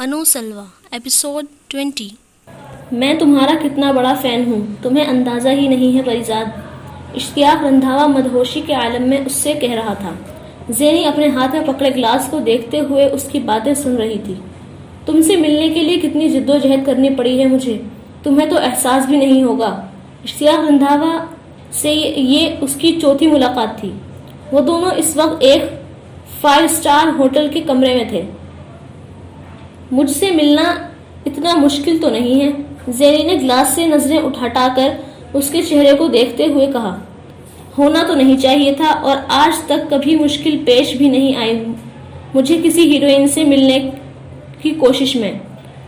منو سلوا ایپیسوڈ 20۔ میں تمہارا کتنا بڑا فین ہوں، تمہیں اندازہ ہی نہیں ہے پریزاد، اشتیاق رندھاوا مدہوشی کے عالم میں اس سے کہہ رہا تھا۔ زینی اپنے ہاتھ میں پکڑے گلاس کو دیکھتے ہوئے اس کی باتیں سن رہی تھی۔ تم سے ملنے کے لیے کتنی جد و جہد کرنی پڑی ہے مجھے، تمہیں تو احساس بھی نہیں ہوگا۔ اشتیاق رندھاوا سے یہ اس کی چوتھی ملاقات تھی۔ وہ دونوں اس وقت ایک 5 اسٹار ہوٹل کے کمرے میں تھے۔ مجھ سے ملنا اتنا مشکل تو نہیں ہے، زینی نے گلاس سے نظریں ہٹا کر اس کے چہرے کو دیکھتے ہوئے کہا۔ ہونا تو نہیں چاہیے تھا، اور آج تک کبھی مشکل پیش بھی نہیں آئی مجھے کسی ہیروئن سے ملنے کی کوشش میں،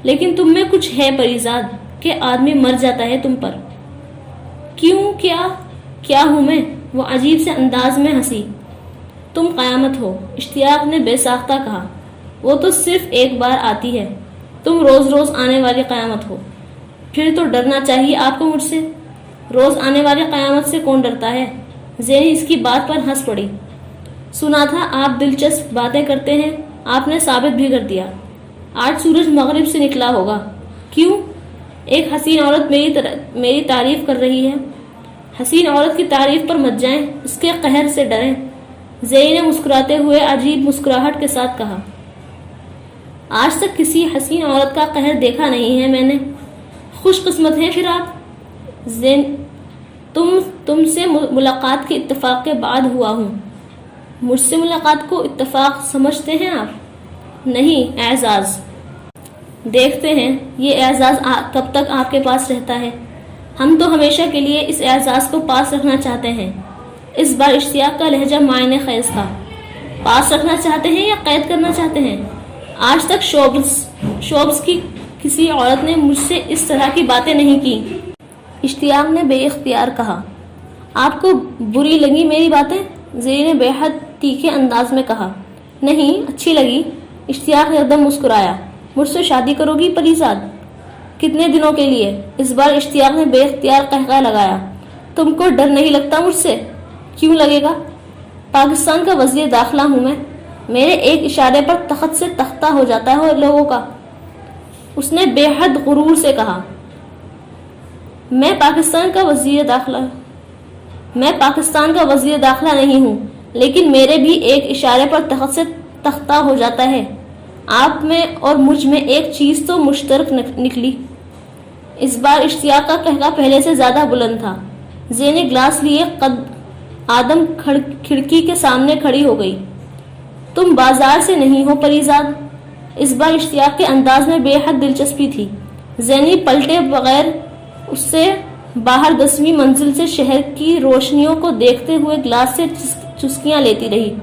لیکن تم میں کچھ ہے پریزاد کہ آدمی مر جاتا ہے تم پر۔ کیوں؟ کیا ہوں میں؟ وہ عجیب سے انداز میں ہنسی۔ تم قیامت ہو، اشتیاق نے بے ساختہ کہا۔ وہ تو صرف ایک بار آتی ہے، تم روز روز آنے والی قیامت ہو۔ پھر تو ڈرنا چاہیے آپ کو مجھ سے۔ روز آنے والی قیامت سے کون ڈرتا ہے؟ زینی اس کی بات پر ہنس پڑی۔ سنا تھا آپ دلچسپ باتیں کرتے ہیں، آپ نے ثابت بھی کر دیا۔ آج سورج مغرب سے نکلا ہوگا۔ کیوں؟ ایک حسین عورت میری تعریف کر رہی ہے۔ حسین عورت کی تعریف پر مت جائیں، اس کے قہر سے ڈریں۔ زینی نے مسکراتے ہوئے عجیب مسکراہٹ کے ساتھ کہا۔ آج تک کسی حسین عورت کا قہر دیکھا نہیں ہے میں نے۔ خوش قسمت ہیں پھر آپ۔ تم سے ملاقات کے اتفاق کے بعد ہوا ہوں۔ مجھ سے ملاقات کو اتفاق سمجھتے ہیں آپ؟ نہیں، اعزاز۔ دیکھتے ہیں یہ اعزاز کب تک آپ کے پاس رہتا ہے۔ ہم تو ہمیشہ کے لیے اس اعزاز کو پاس رکھنا چاہتے ہیں۔ اس بار اشتیاق کا لہجہ معنی خیز تھا۔ پاس رکھنا چاہتے ہیں یا قید کرنا چاہتے ہیں؟ آج تک شوبز کی کسی عورت نے مجھ سے اس طرح کی باتیں نہیں کی۔ اشتیاق نے بے اختیار کہا۔ آپ کو بری لگی میری باتیں؟ زینی نے بے حد تیکھے انداز میں کہا۔ نہیں، اچھی لگی۔ اشتیاق نے ایک دم مسکرایا۔ مجھ سے شادی کرو گی پریزاد؟ کتنے دنوں کے لیے؟ اس بار اشتیاق نے بے اختیار قہقہ لگایا۔ تم کو ڈر نہیں لگتا مجھ سے؟ کیوں لگے گا؟ پاکستان کا وزیر داخلہ ہوں میں، میرے ایک اشارے پر تخت سے تختہ ہو جاتا ہے لوگوں کا۔ اس نے بے حد غرور سے کہا۔ میں پاکستان کا وزیر داخلہ نہیں ہوں، لیکن میرے بھی ایک اشارے پر تخت سے تختہ ہو جاتا ہے۔ آپ میں اور مجھ میں ایک چیز تو مشترک نکلی۔ اس بار اشتیاق کا قہقہ پہلے سے زیادہ بلند تھا۔ زینی گلاس لیے قد آدم کھڑکی کے سامنے کھڑی ہو گئی۔ تم بازار سے نہیں ہو پریزاد؟ اس بار اشتیاق کے انداز میں بے حد دلچسپی تھی۔ زینی پلٹے بغیر اس سے باہر 10ویں منزل سے شہر کی روشنیوں کو دیکھتے ہوئے گلاس سے چسکیاں لیتی رہی۔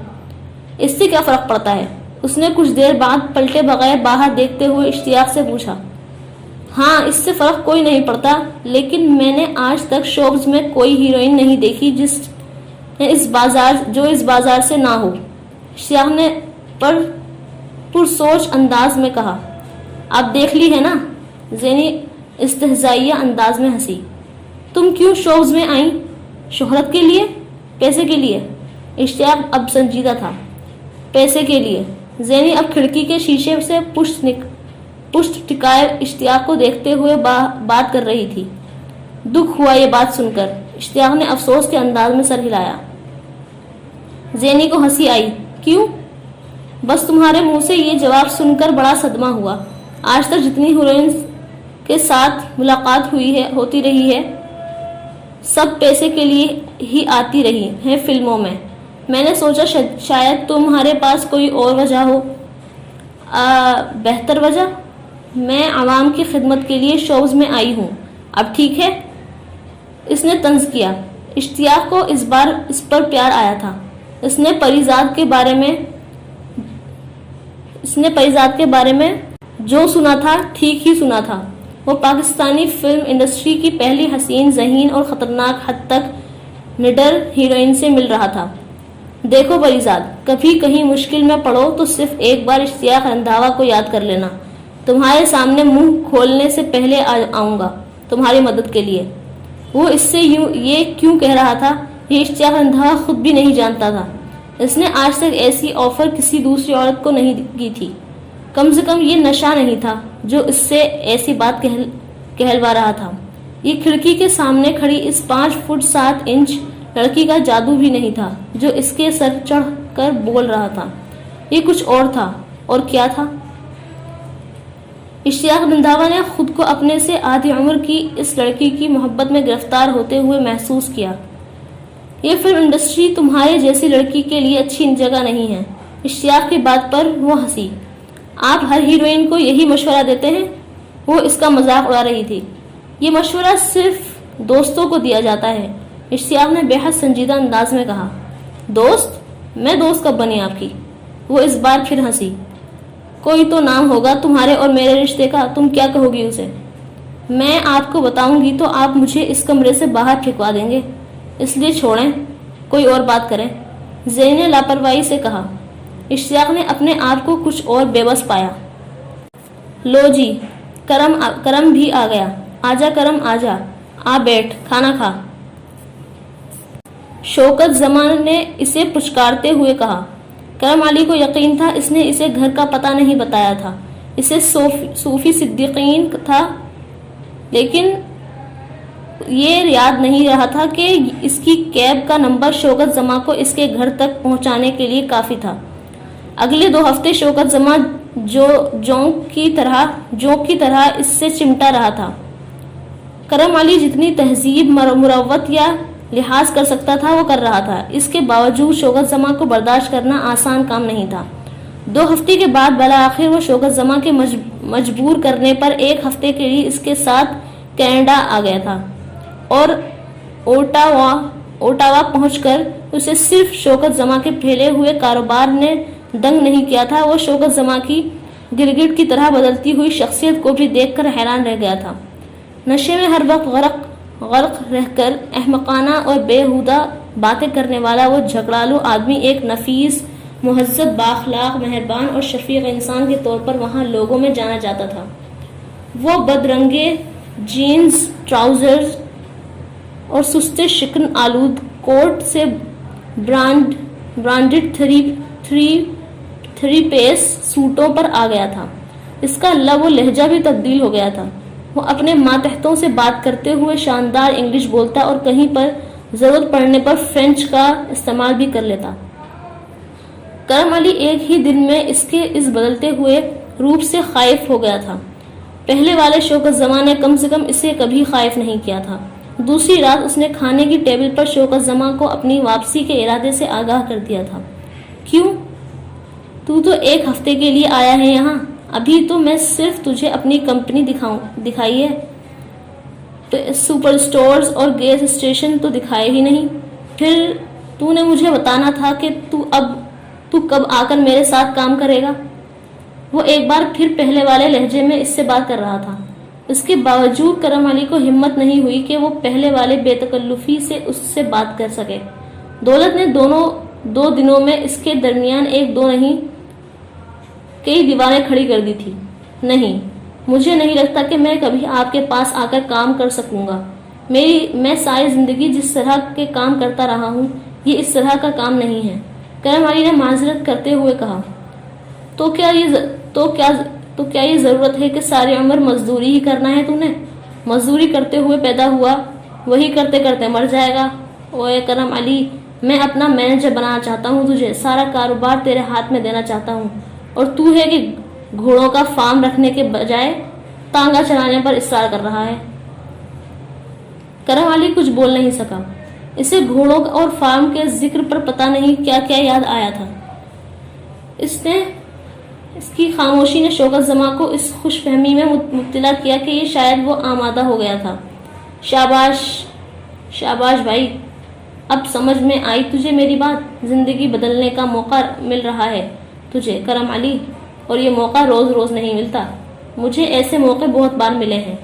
اس سے کیا فرق پڑتا ہے؟ اس نے کچھ دیر بعد پلٹے بغیر باہر دیکھتے ہوئے اشتیاق سے پوچھا۔ ہاں، اس سے فرق کوئی نہیں پڑتا، لیکن میں نے آج تک شوبز میں کوئی ہیروئن نہیں دیکھی جو اس بازار سے نہ ہو۔ اشتیاق نے پرسوچ انداز میں کہا۔ اب دیکھ لی ہے نا؟ زینی استہزائیہ انداز میں ہنسی۔ تم کیوں شوبز میں آئیں؟ شہرت کے لیے؟ پیسے کے لیے؟ اشتیاق اب سنجیدہ تھا۔ پیسے کے لیے۔ زینی اب کھڑکی کے شیشے سے پشت ٹکائے اشتیاق کو دیکھتے ہوئے بات کر رہی تھی۔ دکھ ہوا یہ بات سن کر۔ اشتیاق نے افسوس کے انداز میں سر ہلایا۔ زینی کو ہنسی آئی۔ کیوں؟ بس تمہارے منہ سے یہ جواب سن کر بڑا صدمہ ہوا۔ آج تک جتنی ہیروئنز کے ساتھ ملاقات ہوتی رہی ہے، سب پیسے کے لیے ہی آتی رہی ہیں فلموں میں۔ میں نے سوچا شاید تمہارے پاس کوئی اور وجہ ہو، بہتر وجہ۔ میں عوام کی خدمت کے لیے شوز میں آئی ہوں۔ اب ٹھیک ہے؟ اس نے طنز کیا۔ اشتیاق کو اس بار اس پر پیار آیا تھا۔ اس نے پریزاد کے بارے میں جو سنا تھا ٹھیک ہی سنا تھا۔ وہ پاکستانی فلم انڈسٹری کی پہلی حسین، ذہین اور خطرناک حد تک نڈر ہیروئن سے مل رہا تھا۔ دیکھو پریزاد، کبھی کہیں مشکل میں پڑو تو صرف ایک بار اشتیاق رندھاوا کو یاد کر لینا۔ تمہارے سامنے منہ کھولنے سے پہلے آؤں گا تمہاری مدد کے لیے۔ وہ اس سے یہ کیوں کہہ رہا تھا، یہ اشتیاق رندھاوا خود بھی نہیں جانتا تھا۔ اس نے آج تک ایسی آفر کسی دوسری عورت کو نہیں کی تھی۔ کم سے کم یہ نشہ نہیں تھا جو اس سے ایسی بات کہلوا رہا تھا. یہ کھڑکی کے سامنے کھڑی اس 5 فٹ 7 انچ لڑکی کا جادو بھی نہیں تھا جو اس کے سر چڑھ کر بول رہا تھا. یہ کچھ اور تھا. اور کیا تھا؟ اشتیاق رندھاوا نے خود کو اپنے سے آدھی عمر کی اس لڑکی کی محبت میں گرفتار ہوتے ہوئے محسوس کیا. یہ فلم انڈسٹری تمہارے جیسی لڑکی کے لیے اچھی جگہ نہیں ہے. اشتیاق کی بات پر وہ ہنسی. آپ ہر ہیروئن کو یہی مشورہ دیتے ہیں؟ وہ اس کا مذاق اڑا رہی تھی. یہ مشورہ صرف دوستوں کو دیا جاتا ہے. اشتیاق نے بے حد سنجیدہ انداز میں کہا. دوست؟ میں دوست کب بنی آپ کی؟ وہ اس بار پھر ہنسی. کوئی تو نام ہوگا تمہارے اور میرے رشتے کا. تم کیا کہو گی اسے؟ میں آپ کو بتاؤں گی تو آپ مجھے اس کمرے سے باہر پھینکوا دیں گے. اس لیے چھوڑیں کوئی اور بات کریں. زینی نے لاپرواہی سے کہا. اشتیاق نے اپنے آپ کو کچھ اور بے بس پایا. لو جی کرم بھی آ گیا. آجا کرم آجا. آ بیٹھ کھانا کھا. شوکت زمان نے اسے پچکارتے ہوئے کہا. کرم علی کو یقین تھا اس نے اسے گھر کا پتہ نہیں بتایا تھا. اسے صوفی صدیقین تھا لیکن یہ یاد نہیں رہا تھا کہ اس کی کیب کا نمبر شوکت زمان کو اس کے گھر تک پہنچانے کے لیے کافی تھا. اگلے 2 ہفتے شوکت زمان جونک کی طرح اس سے چمٹا رہا تھا. کرم علی جتنی تہذیب مروت یا لحاظ کر سکتا تھا وہ کر رہا تھا. اس کے باوجود شوکت زمان کو برداشت کرنا آسان کام نہیں تھا. 2 ہفتے کے بعد بالآخر وہ شوکت زمان کے مجبور کرنے پر 1 ہفتے کے لیے اس کے ساتھ کینیڈا آ گیا تھا اور اوٹاوا پہنچ کر اسے صرف شوکت زمان کے پھیلے ہوئے کاروبار نے دنگ نہیں کیا تھا. وہ شوکت زمان کی گرگٹ کی طرح بدلتی ہوئی شخصیت کو بھی دیکھ کر حیران رہ گیا تھا. نشے میں ہر وقت غرق رہ کر احمقانہ اور بےہودہ باتیں کرنے والا وہ جھگڑالو آدمی ایک نفیس، مہذب، بااخلاق، مہربان اور شفیق انسان کے طور پر وہاں لوگوں میں جانا جاتا تھا. وہ بدرنگے جینز، ٹراؤزرز اور سستے شکن آلود کوٹ سے برانڈڈ تھری پیس سوٹوں پر آ گیا تھا. اس کا لب و لہجہ بھی تبدیل ہو گیا تھا. وہ اپنے ماتحتوں سے بات کرتے ہوئے شاندار انگلش بولتا اور کہیں پر ضرورت پڑنے پر فرینچ کا استعمال بھی کر لیتا. کرم علی ایک ہی دن میں اس کے اس بدلتے ہوئے روپ سے خائف ہو گیا تھا. پہلے والے شوکت زمان نے کم سے کم اسے کبھی خائف نہیں کیا تھا. دوسری رات اس نے کھانے کی ٹیبل پر شوکت زمان کو اپنی واپسی کے ارادے سے آگاہ کر دیا تھا. کیوں؟ تو 1 ہفتے کے لیے آیا ہے یہاں. ابھی تو میں صرف تجھے اپنی کمپنی دکھائی ہے. تو سپر سٹورز اور گیس اسٹیشن تو دکھائے ہی نہیں. پھر تو نے مجھے بتانا تھا کہ تو کب آ کر میرے ساتھ کام کرے گا. وہ ایک بار پھر پہلے والے لہجے میں اس سے بات کر رہا تھا. اس کے باوجود کرم علی کو ہمت نہیں ہوئی کہ وہ پہلے والے بے تکلفی سے اس سے بات کر سکے. دولت نے 2 دنوں میں اس کے درمیان 1-2 نہیں کئی دیواریں کھڑی کر دی تھی. نہیں، مجھے نہیں لگتا کہ میں کبھی آپ کے پاس آ کر کام کر سکوں گا. میں ساری زندگی جس طرح کے کام کرتا رہا ہوں یہ اس طرح کا کام نہیں ہے. کرم علی نے معذرت کرتے ہوئے کہا. تو کیا یہ ضرورت ہے کہ ساری عمر مزدوری ہی کرنا ہے؟ تو نے مزدوری کرتے ہوئے پیدا ہوا، وہی کرتے کرتے مر جائے گا. اوے کرم علی، میں اپنا مینیجر بنانا چاہتا ہوں. تجھے سارا کاروبار تیرے ہاتھ میں دینا چاہتا ہوں اور تو ہے کہ گھوڑوں کا فارم رکھنے کے بجائے تانگا چلانے پر اصرار کر رہا ہے. کرم علی کچھ بول نہیں سکا. اسے گھوڑوں اور فارم کے ذکر پر پتہ نہیں کیا کیا یاد آیا تھا. اس کی خاموشی نے شوکت زمان کو اس خوش فہمی میں مبتلا کیا کہ یہ شاید وہ آمادہ ہو گیا تھا. شاباش بھائی، اب سمجھ میں آئی تجھے میری بات. زندگی بدلنے کا موقع مل رہا ہے تجھے کرم علی، اور یہ موقع روز روز نہیں ملتا. مجھے ایسے موقع بہت بار ملے ہیں.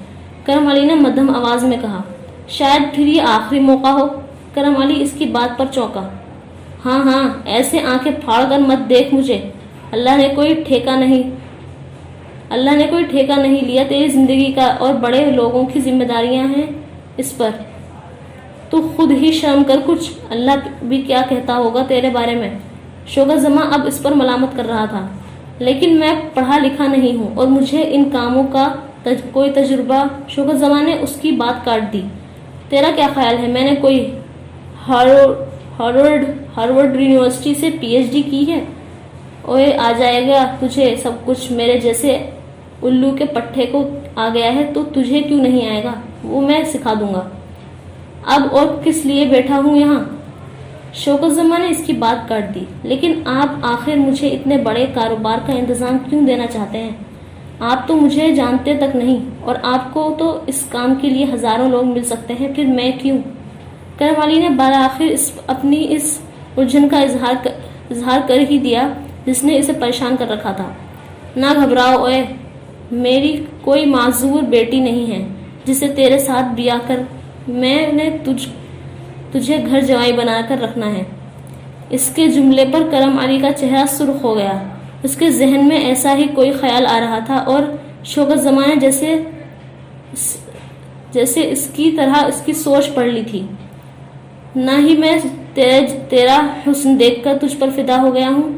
کرم علی نے مدھم آواز میں کہا. شاید پھر یہ آخری موقع ہو. کرم علی اس کی بات پر چونکا. ہاں ایسے آنکھیں پھاڑ کر مت دیکھ مجھے. اللہ نے کوئی ٹھیکہ نہیں لیا تیری زندگی کا، اور بڑے لوگوں کی ذمہ داریاں ہیں اس پر. تو خود ہی شرم کر کچھ. اللہ بھی کیا کہتا ہوگا تیرے بارے میں. شوکت زمان اب اس پر ملامت کر رہا تھا. لیکن میں پڑھا لکھا نہیں ہوں اور مجھے ان کاموں کا کوئی تجربہ. شوکت زماں نے اس کی بات کاٹ دی. تیرا کیا خیال ہے, میں نے کوئی ہارورڈ یونیورسٹی سے پی ایچ ڈی کی ہے؟ اوے آ جائے گا تجھے سب کچھ, میرے جیسے الو کے پٹھے کو آ گیا ہے تو تجھے کیوں نہیں آئے گا, وہ میں سکھا دوں گا. اب اور کس لیے بیٹھا ہوں یہاں؟ شوکت زماں نے اس کی بات کاٹ دی. لیکن آپ آخر مجھے اتنے بڑے کاروبار کا انتظام کیوں دینا چاہتے ہیں؟ آپ تو مجھے جانتے تک نہیں, اور آپ کو تو اس کام کے لیے ہزاروں لوگ مل سکتے ہیں, پھر میں کیوں؟ کرم علی نے بالآخر اپنی اس الجھن کا اظہار کر ہی دیا جس نے اسے پریشان کر رکھا تھا. نہ گھبراؤ اوے, میری کوئی معذور بیٹی نہیں ہے جسے تیرے ساتھ بیاہ کر میں نے تجھے گھر جوائی بنا کر رکھنا ہے. اس کے جملے پر کرم علی کا چہرہ سرخ ہو گیا. اس کے ذہن میں ایسا ہی کوئی خیال آ رہا تھا, اور شوکت زماں نے جیسے اس کی طرح اس کی سوچ پڑھ لی تھی. نہ ہی میں تیرا حسن دیکھ کر تجھ پر فدا ہو گیا ہوں.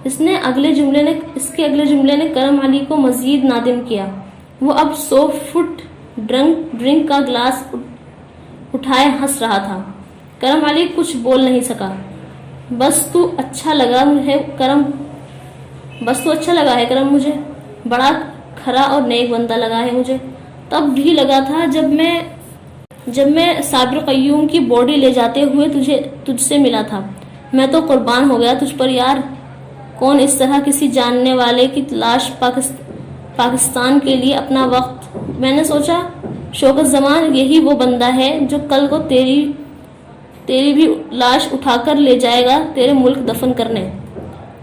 اس کے اگلے جملے نے کرم علی کو مزید نادم کیا. وہ اب 100 فٹ ڈرنک کا گلاس اٹھائے ہنس رہا تھا. کرم علی کچھ بول نہیں سکا. بس تو اچھا لگا ہے کرم, مجھے بڑا کھرا اور نیک بندہ لگا ہے. مجھے تب بھی لگا تھا جب میں صابر قیوم کی باڈی لے جاتے ہوئے تجھ سے ملا تھا. میں تو قربان ہو گیا تجھ پر یار. کون اس طرح کسی جاننے والے کی تلاش پاکستان کے لیے اپنا وقت. میں نے سوچا شوکت زماں یہی وہ بندہ ہے جو کل کو تیری بھی لاش اٹھا کر لے جائے گا تیرے ملک دفن کرنے.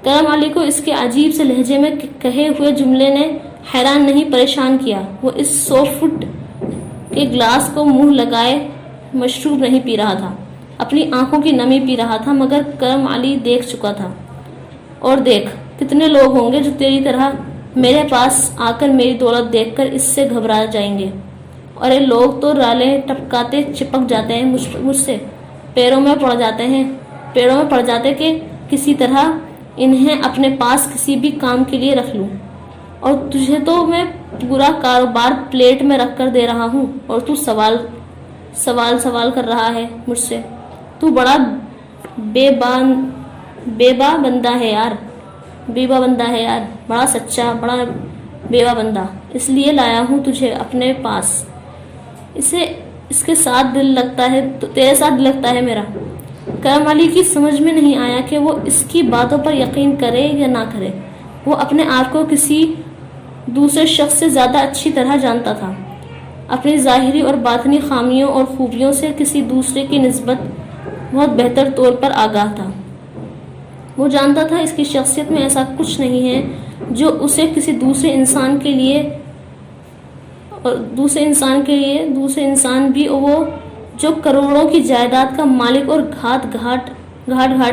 کرم علی کو اس کے عجیب سے لہجے میں کہے ہوئے جملے نے حیران نہیں پریشان کیا. وہ اس 100 فٹ کے گلاس کو منہ لگائے مشروب نہیں پی رہا تھا, اپنی آنکھوں کی نمی پی رہا تھا. مگر کرم علی دیکھ چکا تھا. اور دیکھ کتنے لوگ ہوں گے جو تیری طرح میرے پاس آ کر میری دولت دیکھ کر اس سے گھبرا جائیں گے. اور یہ لوگ تو رالیں ٹپکاتے چپک جاتے ہیں مجھ سے, پیروں میں پڑ جاتے کہ کسی طرح انہیں اپنے پاس کسی بھی کام کے لیے رکھ لوں. اور تجھے تو میں پورا کاروبار پلیٹ میں رکھ کر دے رہا ہوں, اور تو سوال کر رہا ہے مجھ سے. تو بڑا بیوہ بندہ ہے یار, بڑا سچا, بڑا بیوہ بندہ. اس لیے لایا ہوں تجھے اپنے پاس. اس کے ساتھ دل لگتا ہے تو تیرے ساتھ دل لگتا ہے میرا. کرم علی کی سمجھ میں نہیں آیا کہ وہ اس کی باتوں پر یقین کرے یا نہ کرے. وہ اپنے آپ کو کسی دوسرے شخص سے زیادہ اچھی طرح جانتا تھا. اپنی ظاہری اور باطنی خامیوں اور خوبیوں سے کسی دوسرے کی نسبت بہت بہتر طور پر آگاہ تھا. وہ جانتا تھا اس کی شخصیت میں ایسا کچھ نہیں ہے جو اسے کسی دوسرے انسان بھی وہ جو کروڑوں کی جائیداد کا مالک اور گھاٹ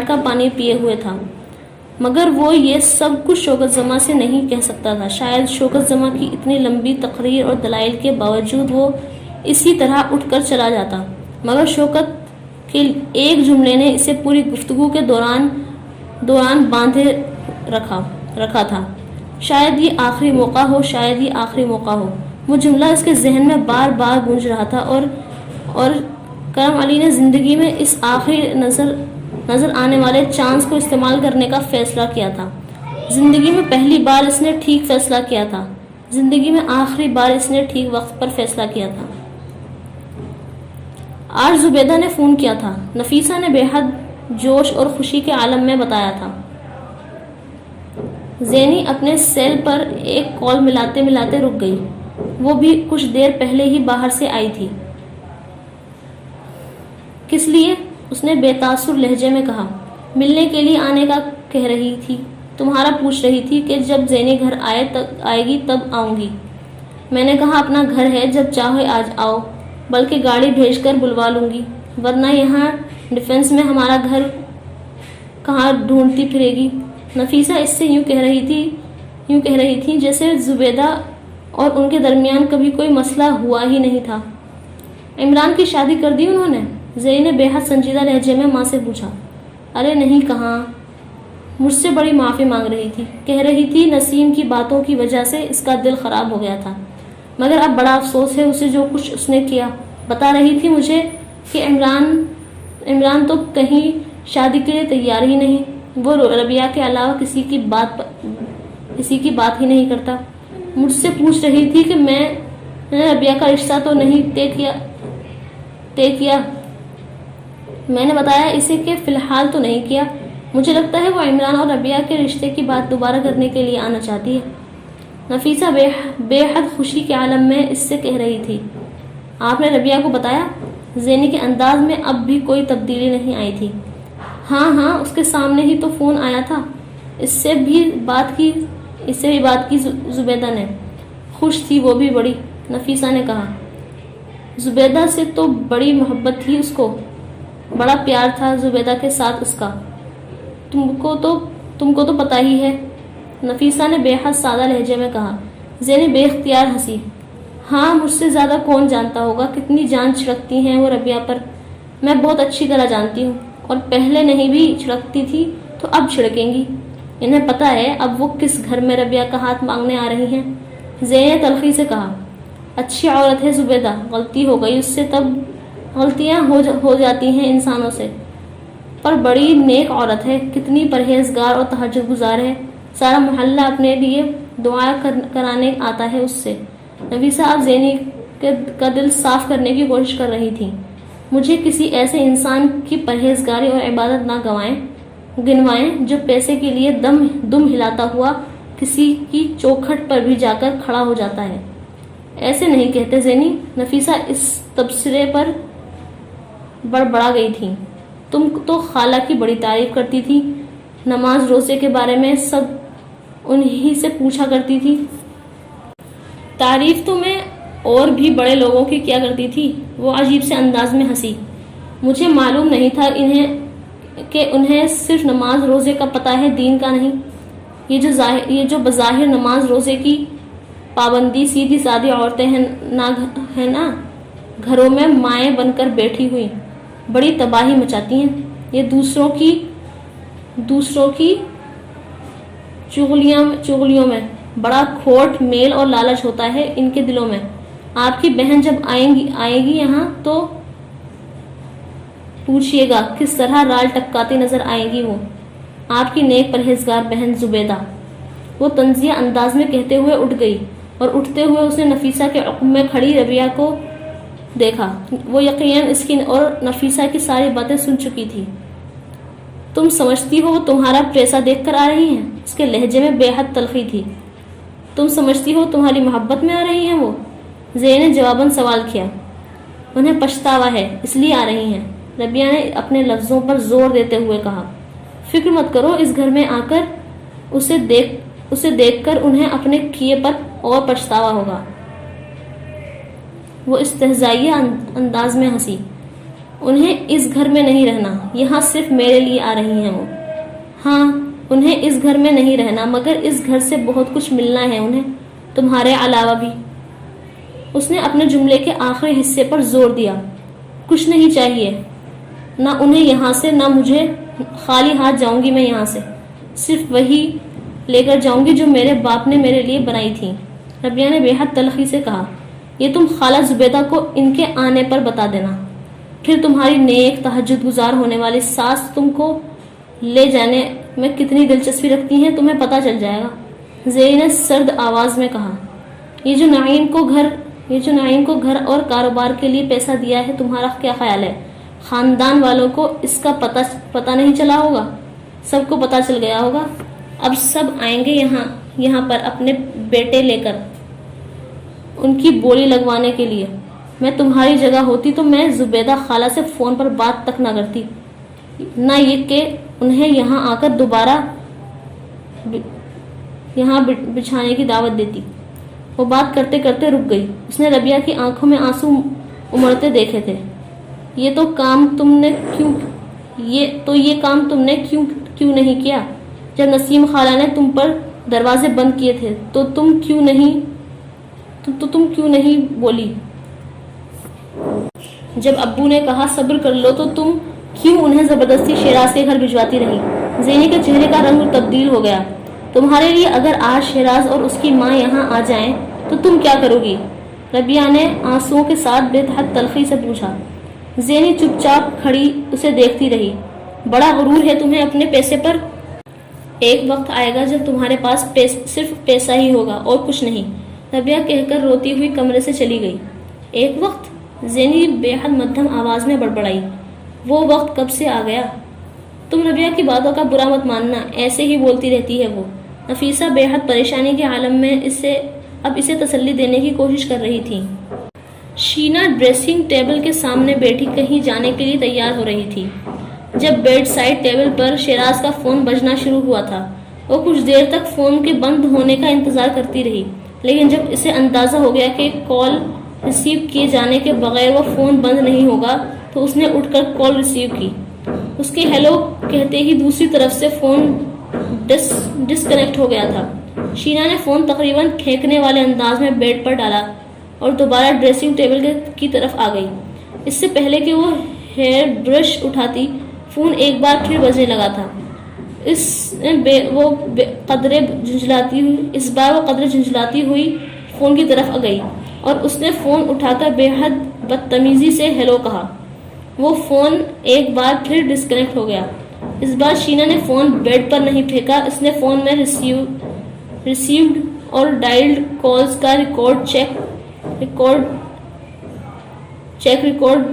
کا پانی پیے ہوئے تھا. مگر وہ یہ سب کچھ شوکت زماں سے نہیں کہہ سکتا تھا. شاید شوکت زماں کی اتنی لمبی تقریر اور دلائل کے باوجود وہ اسی طرح اٹھ کر چلا جاتا, مگر شوکت کے ایک جملے نے اسے پوری گفتگو کے دوران باندھے رکھا تھا. شاید یہ آخری موقع ہو. وہ جملہ اس کے ذہن میں بار بار گونج رہا تھا, اور کرم علی نے زندگی میں اس آخری نظر آنے والے چانس کو استعمال کرنے کا فیصلہ کیا تھا. زندگی میں پہلی بار اس نے ٹھیک فیصلہ کیا تھا. زندگی میں آخری بار اس نے ٹھیک وقت پر فیصلہ کیا تھا. آج زبیدہ نے فون کیا تھا. نفیسہ نے بے حد جوش اور خوشی کے عالم میں بتایا تھا. زینی اپنے سیل پر ایک کال ملاتے رک گئی. وہ بھی کچھ دیر پہلے ہی باہر سے آئی تھی. کس لیے؟ اس نے بے تاثر لہجے میں کہا. ملنے کے لیے آنے کا کہہ رہی تھی. تمہارا پوچھ رہی تھی کہ جب زینی گھر آئے گی تب آؤں گی. میں نے کہا اپنا گھر ہے, جب چاہے آج آؤ, بلکہ گاڑی بھیج کر بلوا لوں گی, ورنہ یہاں ڈیفنس میں ہمارا گھر کہاں ڈھونڈتی پھرے گی. نفیسہ اس سے یوں کہہ رہی تھی جیسے زبیدہ اور ان کے درمیان کبھی کوئی مسئلہ ہوا ہی نہیں تھا. عمران کی شادی کر دی انہوں نے؟ زینی نے بے حد سنجیدہ لہجے میں ماں سے پوچھا. ارے نہیں, کہاں. مجھ سے بڑی معافی مانگ رہی تھی، کہہ رہی تھی نسیم کی باتوں کی وجہ سے اس کا دل خراب ہو گیا تھا، مگر اب بڑا افسوس ہے اسے جو کچھ اس نے کیا۔ بتا رہی تھی مجھے کہ عمران تو کہیں شادی کے لیے تیار ہی نہیں، وہ ربیہ کے علاوہ کسی کی بات ہی نہیں کرتا۔ مجھ سے پوچھ رہی تھی کہ میں نے ربیہ کا رشتہ تو نہیں طے کیا۔ میں نے بتایا اسے کہ فی الحال تو نہیں کیا، مجھے لگتا ہے وہ عمران اور ربیہ کے رشتے کی بات دوبارہ کرنے کے لیے آنا چاہتی ہے۔ نفیسہ بے حد خوشی کے عالم میں اس سے کہہ رہی تھی، آپ نے ربیہ کو بتایا؟ زینی کے انداز میں اب بھی کوئی تبدیلی نہیں آئی تھی۔ ہاں اس کے سامنے ہی تو فون آیا تھا، اس سے بھی بات کی زبیدہ نے۔ خوش تھی وہ بھی بڑی، نفیسہ نے کہا۔ زبیدہ سے تو بڑی محبت تھی اس کو، بڑا پیار تھا زبیدہ کے ساتھ اس کا، تم کو تو پتہ ہی ہے، نفیسہ نے بے حد سادہ لہجے میں کہا۔ زینی بے اختیار ہنسی۔ ہاں مجھ سے زیادہ کون جانتا ہوگا کتنی جان چھڑکتی ہیں وہ ربیہ پر، میں بہت اچھی طرح جانتی ہوں، اور پہلے نہیں بھی چھڑکتی تھی تو اب چھڑکیں گی۔ انہیں پتہ ہے اب وہ کس گھر میں ربیہ کا ہاتھ مانگنے آ رہی ہیں۔ زینی نے تلخی سے کہا۔ اچھی عورت ہے زبیدہ، غلطی ہو گئی اس سے، تب غلطیاں ہو جاتی ہیں انسانوں سے، پر بڑی نیک عورت ہے، کتنی پرہیزگار اور تہجد گزار ہے، سارا محلہ اپنے لیے دعا کرانے آتا ہے اس سے۔ نفیسہ اب زینی کا دل صاف کرنے کی کوشش کر رہی تھی۔ مجھے کسی ایسے انسان کی پرہیزگاری اور عبادت نہ گنوائیں جو پیسے کے لیے دم ہلاتا ہوا کسی کی چوکھٹ پر بھی جا کر کھڑا ہو جاتا ہے۔ ایسے نہیں کہتے زینی، نفیسہ اس تبصرے پر بڑبڑا گئی تھی۔ تم تو خالہ کی بڑی تعریف کرتی تھی، نماز روزے کے بارے میں سب انہی سے پوچھا کرتی تھی۔ تعریف تو میں اور بھی بڑے لوگوں کی کیا کرتی تھی، وہ عجیب سے انداز میں ہنسی۔ مجھے معلوم نہیں تھا کہ انہیں صرف نماز روزے کا پتہ ہے، دین کا نہیں۔ یہ جو بظاہر نماز روزے کی پابندی سیدھی سادی عورتیں ہیں نا، گھروں میں مائیں بن کر بیٹھی ہوئی بڑی تباہی مچاتی ہیں۔ یہ دوسروں کی چغلیوں میں بڑا کھوٹ میل اور لالچ ہوتا ہے ان کے دلوں میں۔ آپ کی بہن جب آئے گی یہاں تو پوچھئے گا کس طرح رال ٹپکاتی نظر آئے گی وہ، آپ کی نیک پرہیزگار بہن زبیدہ۔ وہ طنزیہ انداز میں کہتے ہوئے اٹھ گئی، اور اٹھتے ہوئے اس نے نفیسہ کے عقب میں کھڑی ربیہ کو دیکھا۔ وہ یقیناً اس کی اور نفیسہ کی ساری باتیں سن چکی تھی۔ تم سمجھتی ہو وہ تمہارا پیسہ دیکھ کر آ رہی ہیں؟ اس کے لہجے میں بے حد تلخی تھی۔ تم سمجھتی ہو تمہاری محبت میں آ رہی ہیں وہ؟ زینب نے جواباً سوال کیا۔ انہیں پچھتاوا ہے اس لیے آ رہی ہیں، ربیہ نے اپنے لفظوں پر زور دیتے ہوئے کہا۔ فکر مت کرو، اس گھر میں آ کر اسے دیکھ کر انہیں اپنے کیے پر اور پچھتاوا ہوگا۔ وہ استہزائیہ انداز میں ہنسی۔ انہیں اس گھر میں نہیں رہنا، یہاں صرف میرے لیے آ رہی ہیں وہ۔ ہاں انہیں اس گھر میں نہیں رہنا، مگر اس گھر سے بہت کچھ ملنا ہے انہیں، تمہارے علاوہ بھی۔ اس نے اپنے جملے کے آخری حصے پر زور دیا۔ کچھ نہیں چاہیے، نہ انہیں یہاں سے نہ مجھے، خالی ہاتھ جاؤں گی میں یہاں سے، صرف وہی لے کر جاؤں گی جو میرے باپ نے میرے لیے بنائی تھی۔ ربیہ نے بے حد تلخی سے کہا۔ یہ تم خالہ زبیدہ کو ان کے آنے پر بتا دینا، پھر تمہاری نیک تہجد گزار ہونے والی ساس تم کو لے جانے میں کتنی دلچسپی رکھتی ہیں تمہیں پتہ چل جائے گا۔ زینب نے سرد آواز میں کہا۔ یہ جو نعیم کو گھر اور کاروبار کے لیے پیسہ دیا ہے، تمہارا کیا خیال ہے خاندان والوں کو اس کا پتہ نہیں چلا ہوگا؟ سب کو پتہ چل گیا ہوگا۔ اب سب آئیں گے یہاں پر اپنے بیٹے لے کر ان کی بولی لگوانے کے لیے۔ میں تمہاری جگہ ہوتی تو میں زبیدہ خالہ سے فون پر بات تک نہ کرتی، نہ یہ کہ انہیں یہاں آ کر دوبارہ یہاں بچھانے کی دعوت دیتی۔ وہ بات کرتے کرتے رک گئی۔ اس نے ربیہ کی آنکھوں میں آنسو امڑتے دیکھے تھے۔ یہ کام تم نے کیوں نہیں کیا؟ جب نسیم خالہ نے تم پر دروازے بند کیے تھے تو تم کیوں نہیں بولی؟ جب ابو نے کہا صبر کر لو تو تم کیوں انہیں زبردستی شیراز کے گھر بھجواتی رہی؟ زینی کے چہرے کا رنگ تبدیل ہو گیا. تمہارے لیے اگر آج شیراز اور اس کی ماں یہاں آ جائیں تو تم کیا کرو گی؟ ربیہ نے آنسوؤں کے ساتھ بے حد تلخی سے پوچھا. زینی چپ چاپ کھڑی اسے دیکھتی رہی. بڑا غرور ہے تمہیں اپنے پیسے پر. ایک وقت آئے گا جب تمہارے پاس صرف پیسہ ہی ہوگا اور کچھ نہیں، ربیہ کہہ کر روتی ہوئی کمرے سے چلی گئی. ایک وقت؟ زینی بے حد مدھم آواز میں بڑبڑائی. وہ وقت کب سے آ گیا؟ تم ربیہ کی باتوں کا برا مت ماننا، ایسے ہی بولتی رہتی ہے وہ. نفیسہ بے حد پریشانی کے عالم میں اسے تسلی دینے کی کوشش کر رہی تھی. شینا ڈریسنگ ٹیبل کے سامنے بیٹھی کہیں جانے کے لیے تیار ہو رہی تھی جب بیڈ سائڈ ٹیبل پر شیراز کا فون بجنا شروع ہوا تھا. وہ کچھ دیر تک فون کے بند ہونے کا انتظار کرتی رہی، لیکن جب اسے اندازہ ہو گیا کہ کال ریسیو کیے جانے کے بغیر وہ فون بند نہیں ہوگا تو اس نے اٹھ کر کال ریسیو کی. اس کے ہیلو کہتے ہی دوسری طرف سے فون ڈسکنیکٹ ہو گیا تھا. شینا نے فون تقریباً پھینکنے والے انداز میں بیڈ پر ڈالا اور دوبارہ ڈریسنگ ٹیبل کی طرف آ گئی. اس سے پہلے کہ وہ ہیئر برش اٹھاتی فون ایک بار پھر بجنے لگا تھا. اس بار وہ قدرے جھنجھلاتی ہوئی فون کی طرف آ گئی اور اس نے فون اٹھا کر بے حد بدتمیزی سے ہیلو کہا. وہ فون ایک بار پھر ڈسکنیکٹ ہو گیا. اس بار شینا نے فون بیڈ پر نہیں پھینکا. اس نے فون میں ریسیوڈ اور ڈائلڈ کالز کا ریکارڈ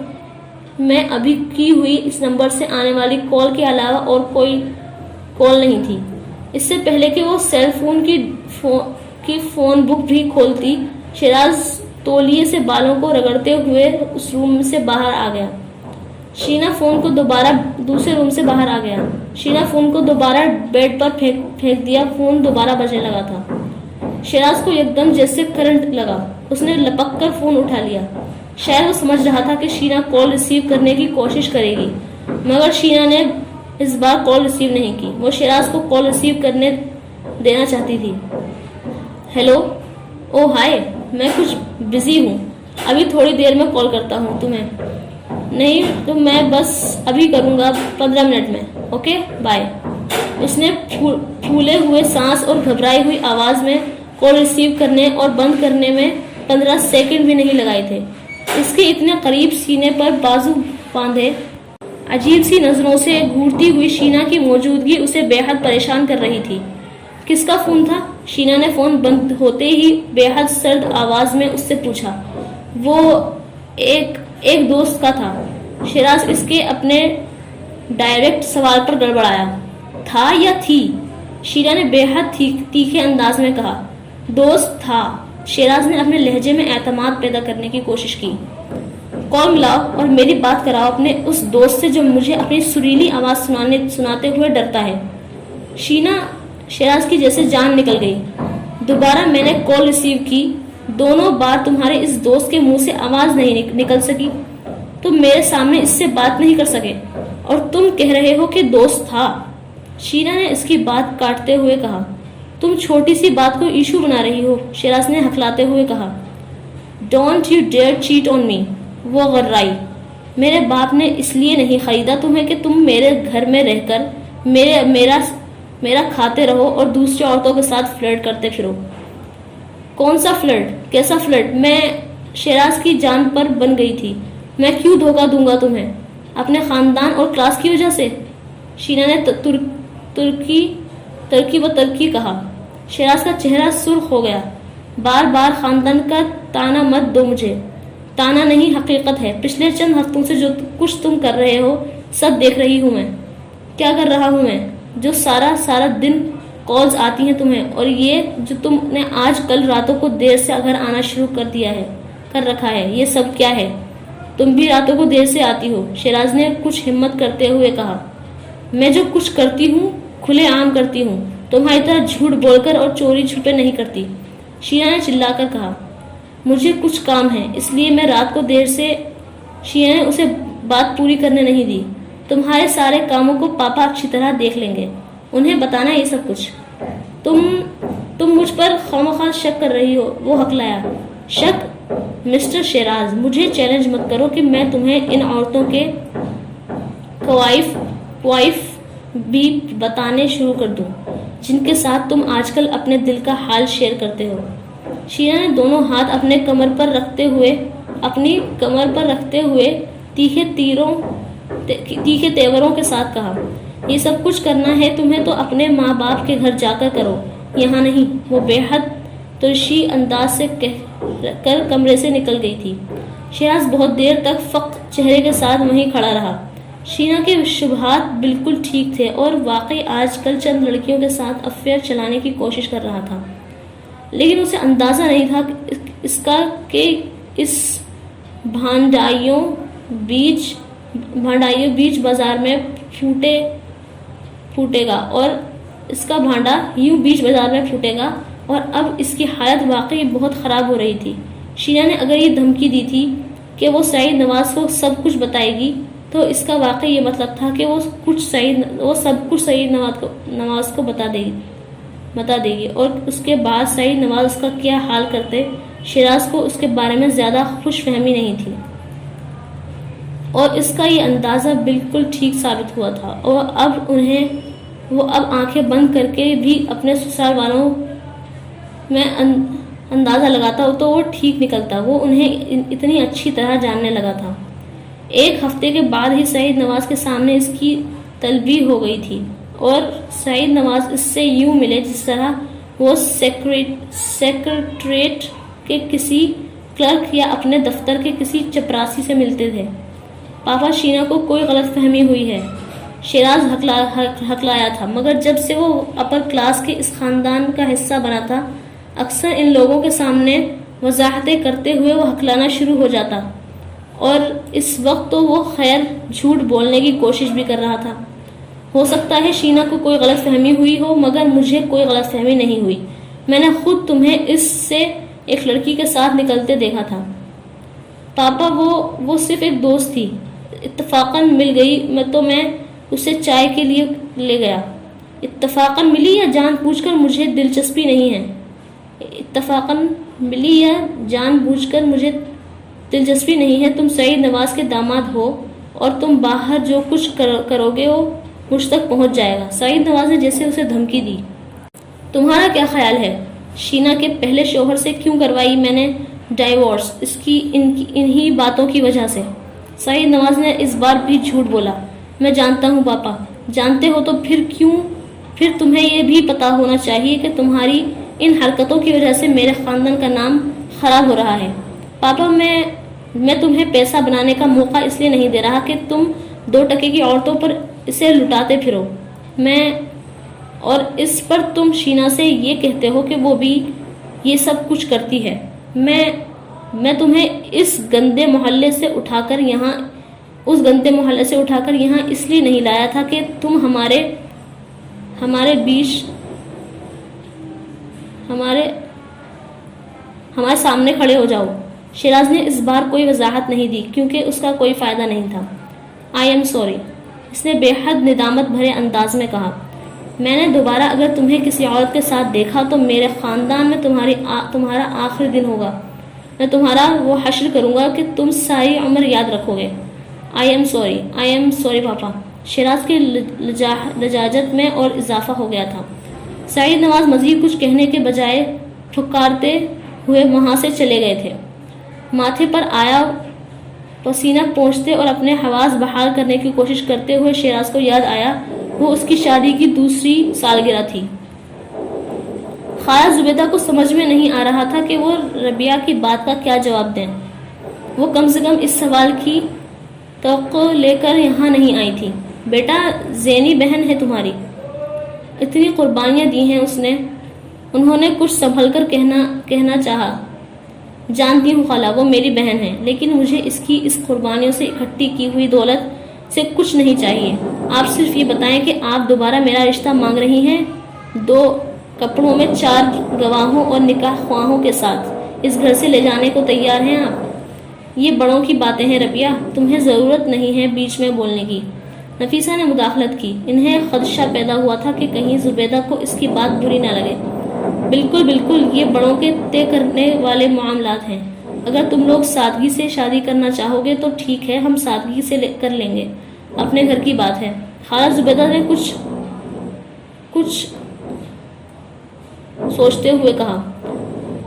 میں ابھی کی ہوئی اس نمبر سے آنے والی کال کے علاوہ اور کوئی کال نہیں تھی. اس سے پہلے کہ وہ سیل فون کی فون بک بھی کھولتی، شیراز تولیے سے بالوں کو رگڑتے ہوئے اس روم سے باہر آ گیا. شینا فون کو دوبارہ بیڈ پر پھینک دیا. فون دوبارہ بجنے لگا تھا. شیراز کو ایک دم جیسے کرنٹ لگا. اس نے لپک کر فون اٹھا لیا. شاید وہ سمجھ رہا تھا کہ شینا کال ریسیو کرنے کی کوشش کرے گی، مگر شینا نے اس بار کال ریسیو نہیں کی. وہ شیراز کو کال ریسیو کرنے دینا چاہتی تھی. ہیلو. او ہائے، میں کچھ بزی ہوں، ابھی تھوڑی دیر میں کال کرتا ہوں تمہیں. نہیں تو میں بس ابھی کروں گا 15 منٹ میں. Okay bye. اس نے پھولے ہوئے سانس اور گھبرائی ہوئی آواز میں کال ریسیو کرنے اور بند کرنے میں 15 سیکنڈ بھی نہیں لگائے تھے. اس کے اتنے قریب سینے پر بازو باندھے عجیب سی نظروں سے گھورتی ہوئی شینا کی موجودگی اسے بے حد پریشان کر رہی تھی. کس کا فون تھا؟ شینا نے فون بند ہوتے ہی بے حد سرد آواز میں اس سے پوچھا. وہ ایک دوست کا تھا. شیراز اس کے اپنے ڈائریکٹ سوال پر گڑبڑایا. تھا یا تھی؟ شینا نے بے حد تیکھے انداز میں کہا. دوست تھا. شیراز نے اپنے لہجے میں اعتماد پیدا کرنے کی کوشش کی. کال ملاؤ اور میری بات کراؤ اپنے اس دوست سے جو مجھے اپنی سریلی آواز سناتے ہوئے ڈرتا ہے. شیراز کی جیسے جان نکل گئی. دوبارہ میں نے کال ریسیو کی. دونوں بار تمہارے اس دوست کے منہ سے آواز نہیں نکل سکی. تم میرے سامنے اس سے بات نہیں کر سکے اور تم کہہ رہے ہو کہ دوست تھا. شینا نے اس کی بات کاٹتے ہوئے کہا. تم چھوٹی سی بات کو ایشو بنا رہی ہو. شیراز نے ہکلاتے ہوئے کہا. ڈونٹ یو ڈیئر چیٹ آن می. وہ غرائی. میرے باپ نے اس لیے نہیں خریدا تمہیں کہ تم میرے گھر میں رہ کر میرا کھاتے رہو اور دوسری عورتوں کے ساتھ فلرٹ کرتے پھرو. کون سا فلرٹ؟ کیسا فلرٹ؟ میں شیراز کی جان پر بن گئی تھی. میں کیوں دھوکہ دوں گا تمہیں؟ اپنے خاندان اور کلاس کی وجہ سے؟ شینا نے ترکی کہا. شیراز کا چہرہ سرخ ہو گیا. بار بار خاندان کا تانا مت دو مجھے. تانا نہیں، حقیقت ہے. پچھلے چند ہفتوں سے جو کچھ تم کر رہے ہو سب دیکھ رہی ہوں میں. کیا کر رہا ہوں میں؟ جو سارا دن کالز آتی ہیں تمہیں، اور یہ جو تم نے آج کل راتوں کو دیر سے گھر آنا شروع کر رکھا ہے، یہ سب کیا ہے؟ تم بھی راتوں کو دیر سے آتی ہو. شیراز نے کچھ ہمت کرتے ہوئے کہا. میں جو کچھ کرتی ہوں کھلے عام کرتی ہوں. تمہاری طرح جھوٹ بول کر اور چوری چھپے نہیں کرتی. شینا نے چلا کر کہا. مجھے کچھ کام ہے اس لیے میں رات کو دیر سے. شینا نے اسے بات پوری کرنے نہیں دی. تمہارے سارے کاموں کو پاپا اچھی طرح دیکھ لیں گے. انہیں بتانا یہ سب کچھ. تم مجھ پر خواہ شک کر رہی ہو. وہ ہکلایا. شک؟ مسٹر شیراز، مجھے چیلنج مت کرو کہ میں تمہیں ان عورتوں کے کوائف بھی بتانے شروع کر دوں جن کے ساتھ تم آج کل اپنے دل کا حال شیئر کرتے ہو۔ شینا نے دونوں ہاتھ اپنی کمر پر رکھتے ہوئے تیکھے تیوروں کے ساتھ کہا، یہ سب کچھ کرنا ہے تمہیں تو اپنے ماں باپ کے گھر جا کر کرو، یہاں نہیں۔ وہ بے حد ترشی انداز سے کہہ کر کمرے سے نکل گئی تھی۔ شہراز بہت دیر تک فقط چہرے کے ساتھ وہیں کھڑا رہا۔ شینا کے شبہات بالکل ٹھیک تھے اور واقعی آج کل چند لڑکیوں کے ساتھ افیئر چلانے کی کوشش کر رہا تھا، لیکن اسے اندازہ نہیں تھا اس کا کہ اس بھانڈائیوں بیچ بازار میں پھوٹے گا اور اس کا بھانڈا یوں بیچ بازار میں پھوٹے گا، اور اب اس کی حالت واقعی بہت خراب ہو رہی تھی۔ شینا نے اگر یہ دھمکی دی تھی کہ وہ سعید نواز کو سب کچھ بتائے گی تو اس کا واقعی یہ مطلب تھا کہ وہ سب کچھ سعید نواز کو بتا دے گی، اور اس کے بعد سعید نواز اس کا کیا حال کرتے۔ شیراز کو اس کے بارے میں زیادہ خوش فہمی نہیں تھی اور اس کا یہ اندازہ بالکل ٹھیک ثابت ہوا تھا، اور وہ اب آنکھیں بند کر کے بھی اپنے سسرال والوں میں اندازہ لگاتا تو وہ ٹھیک نکلتا۔ وہ انہیں اتنی اچھی طرح جاننے لگا تھا۔ ایک ہفتے کے بعد ہی سعید نواز کے سامنے اس کی طلبی ہو گئی تھی، اور سعید نواز اس سے یوں ملے جس طرح وہ سیکریٹریٹ کے کسی کلرک یا اپنے دفتر کے کسی چپراسی سے ملتے تھے۔ پاپا، شینا کو کوئی غلط فہمی ہوئی ہے، شیراز ہکلایا تھا، مگر جب سے وہ اپر کلاس کے اس خاندان کا حصہ بنا تھا اکثر ان لوگوں کے سامنے وضاحتیں کرتے ہوئے وہ ہکلانا شروع ہو جاتا، اور اس وقت تو وہ خیر جھوٹ بولنے کی کوشش بھی کر رہا تھا۔ ہو سکتا ہے شینا کو کوئی غلط فہمی ہوئی ہو، مگر مجھے کوئی غلط فہمی نہیں ہوئی۔ میں نے خود تمہیں اس سے ایک لڑکی کے ساتھ نکلتے دیکھا تھا۔ پاپا، وہ صرف ایک دوست تھی، اتفاقاً مل گئی تو میں اسے چائے کے لیے لے گیا۔ اتفاقاً ملی یا جان بوجھ کر؟ مجھے دلچسپی نہیں ہے۔ اتفاقاً ملی یا جان بوجھ کر مجھے دلچسپی نہیں ہے۔ تم سعید نواز کے داماد ہو اور تم باہر جو کچھ کرو گے وہ مجھ تک پہنچ جائے گا۔ سعید نواز نے جیسے اسے دھمکی دی۔ تمہارا کیا خیال ہے؟ شینا کے پہلے شوہر سے کیوں کروائی میں نے ڈائیورس؟ انہی باتوں کی وجہ سے۔ سعید نواز نے اس بار بھی جھوٹ بولا۔ میں جانتا ہوں پاپا۔ جانتے ہو تو پھر تمہیں یہ بھی پتا ہونا چاہیے کہ تمہاری ان حرکتوں کی وجہ سے میرے خاندان کا نام خراب ہو رہا ہے۔ پاپا، میں تمہیں پیسہ بنانے کا موقع اس لیے نہیں دے رہا کہ تم 2 ٹکے کی عورتوں پر اسے لٹاتے پھرو، اور اس پر تم شینا سے یہ کہتے ہو کہ وہ بھی یہ سب کچھ کرتی ہے۔ میں تمہیں اس گندے محلے سے اٹھا کر یہاں اس لیے نہیں لایا تھا کہ تم ہمارے سامنے کھڑے ہو جاؤ۔ شیراز نے اس بار کوئی وضاحت نہیں دی کیونکہ اس کا کوئی فائدہ نہیں تھا۔ آئی ایم سوری، اس نے بے حد ندامت بھرے انداز میں کہا۔ میں نے دوبارہ اگر تمہیں کسی عورت کے ساتھ دیکھا تو میرے خاندان میں تمہارا آخری دن ہوگا۔ میں تمہارا وہ حشر کروں گا کہ تم ساری عمر یاد رکھو گے۔ آئی ایم سوری پاپا۔ شیراز کی لجاجت میں اور اضافہ ہو گیا تھا۔ سعید نواز مزید کچھ کہنے کے بجائے پھکارتے ہوئے وہاں سے چلے گئے تھے۔ ماتھے پر آیا پسینہ پونچھتے اور اپنے حواس بحال کرنے کی کوشش کرتے ہوئے شیراز کو یاد آیا وہ اس کی شادی کی 2ری سالگرہ تھی۔ خالہ زبیدہ کو سمجھ میں نہیں آ رہا تھا کہ وہ ربیہ کی بات کا کیا جواب دیں۔ وہ کم سے کم اس سوال کی توقع لے کر یہاں نہیں آئی تھی۔ بیٹا، زینی بہن ہے تمہاری، اتنی قربانیاں دی ہیں انہوں نے کچھ سنبھل کر کہنا چاہا۔ جانتی ہوں خالہ، وہ میری بہن ہے، لیکن مجھے اس قربانیوں سے اکٹھی کی ہوئی دولت سے کچھ نہیں چاہیے۔ آپ صرف یہ بتائیں کہ آپ دوبارہ میرا رشتہ مانگ رہی ہیں، 2 کپڑوں میں 4 گواہوں اور نکاح خواہوں کے ساتھ اس گھر سے لے جانے کو تیار ہیں آپ؟ یہ بڑوں کی باتیں ہیں ربیہ، تمہیں ضرورت نہیں ہے بیچ میں بولنے کی۔ نفیسہ نے مداخلت کی۔ انہیں خدشہ پیدا ہوا تھا کہ کہیں زبیدہ کو اس کی بات بری نہ لگے۔ بالکل، یہ بڑوں کے طے کرنے والے معاملات ہیں۔ اگر تم لوگ سادگی سے شادی کرنا چاہو گے تو ٹھیک ہے، ہم سادگی سے کر لیں گے، اپنے گھر کی بات ہے۔ خالہ زبیدہ نے کچھ سوچتے ہوئے کہا،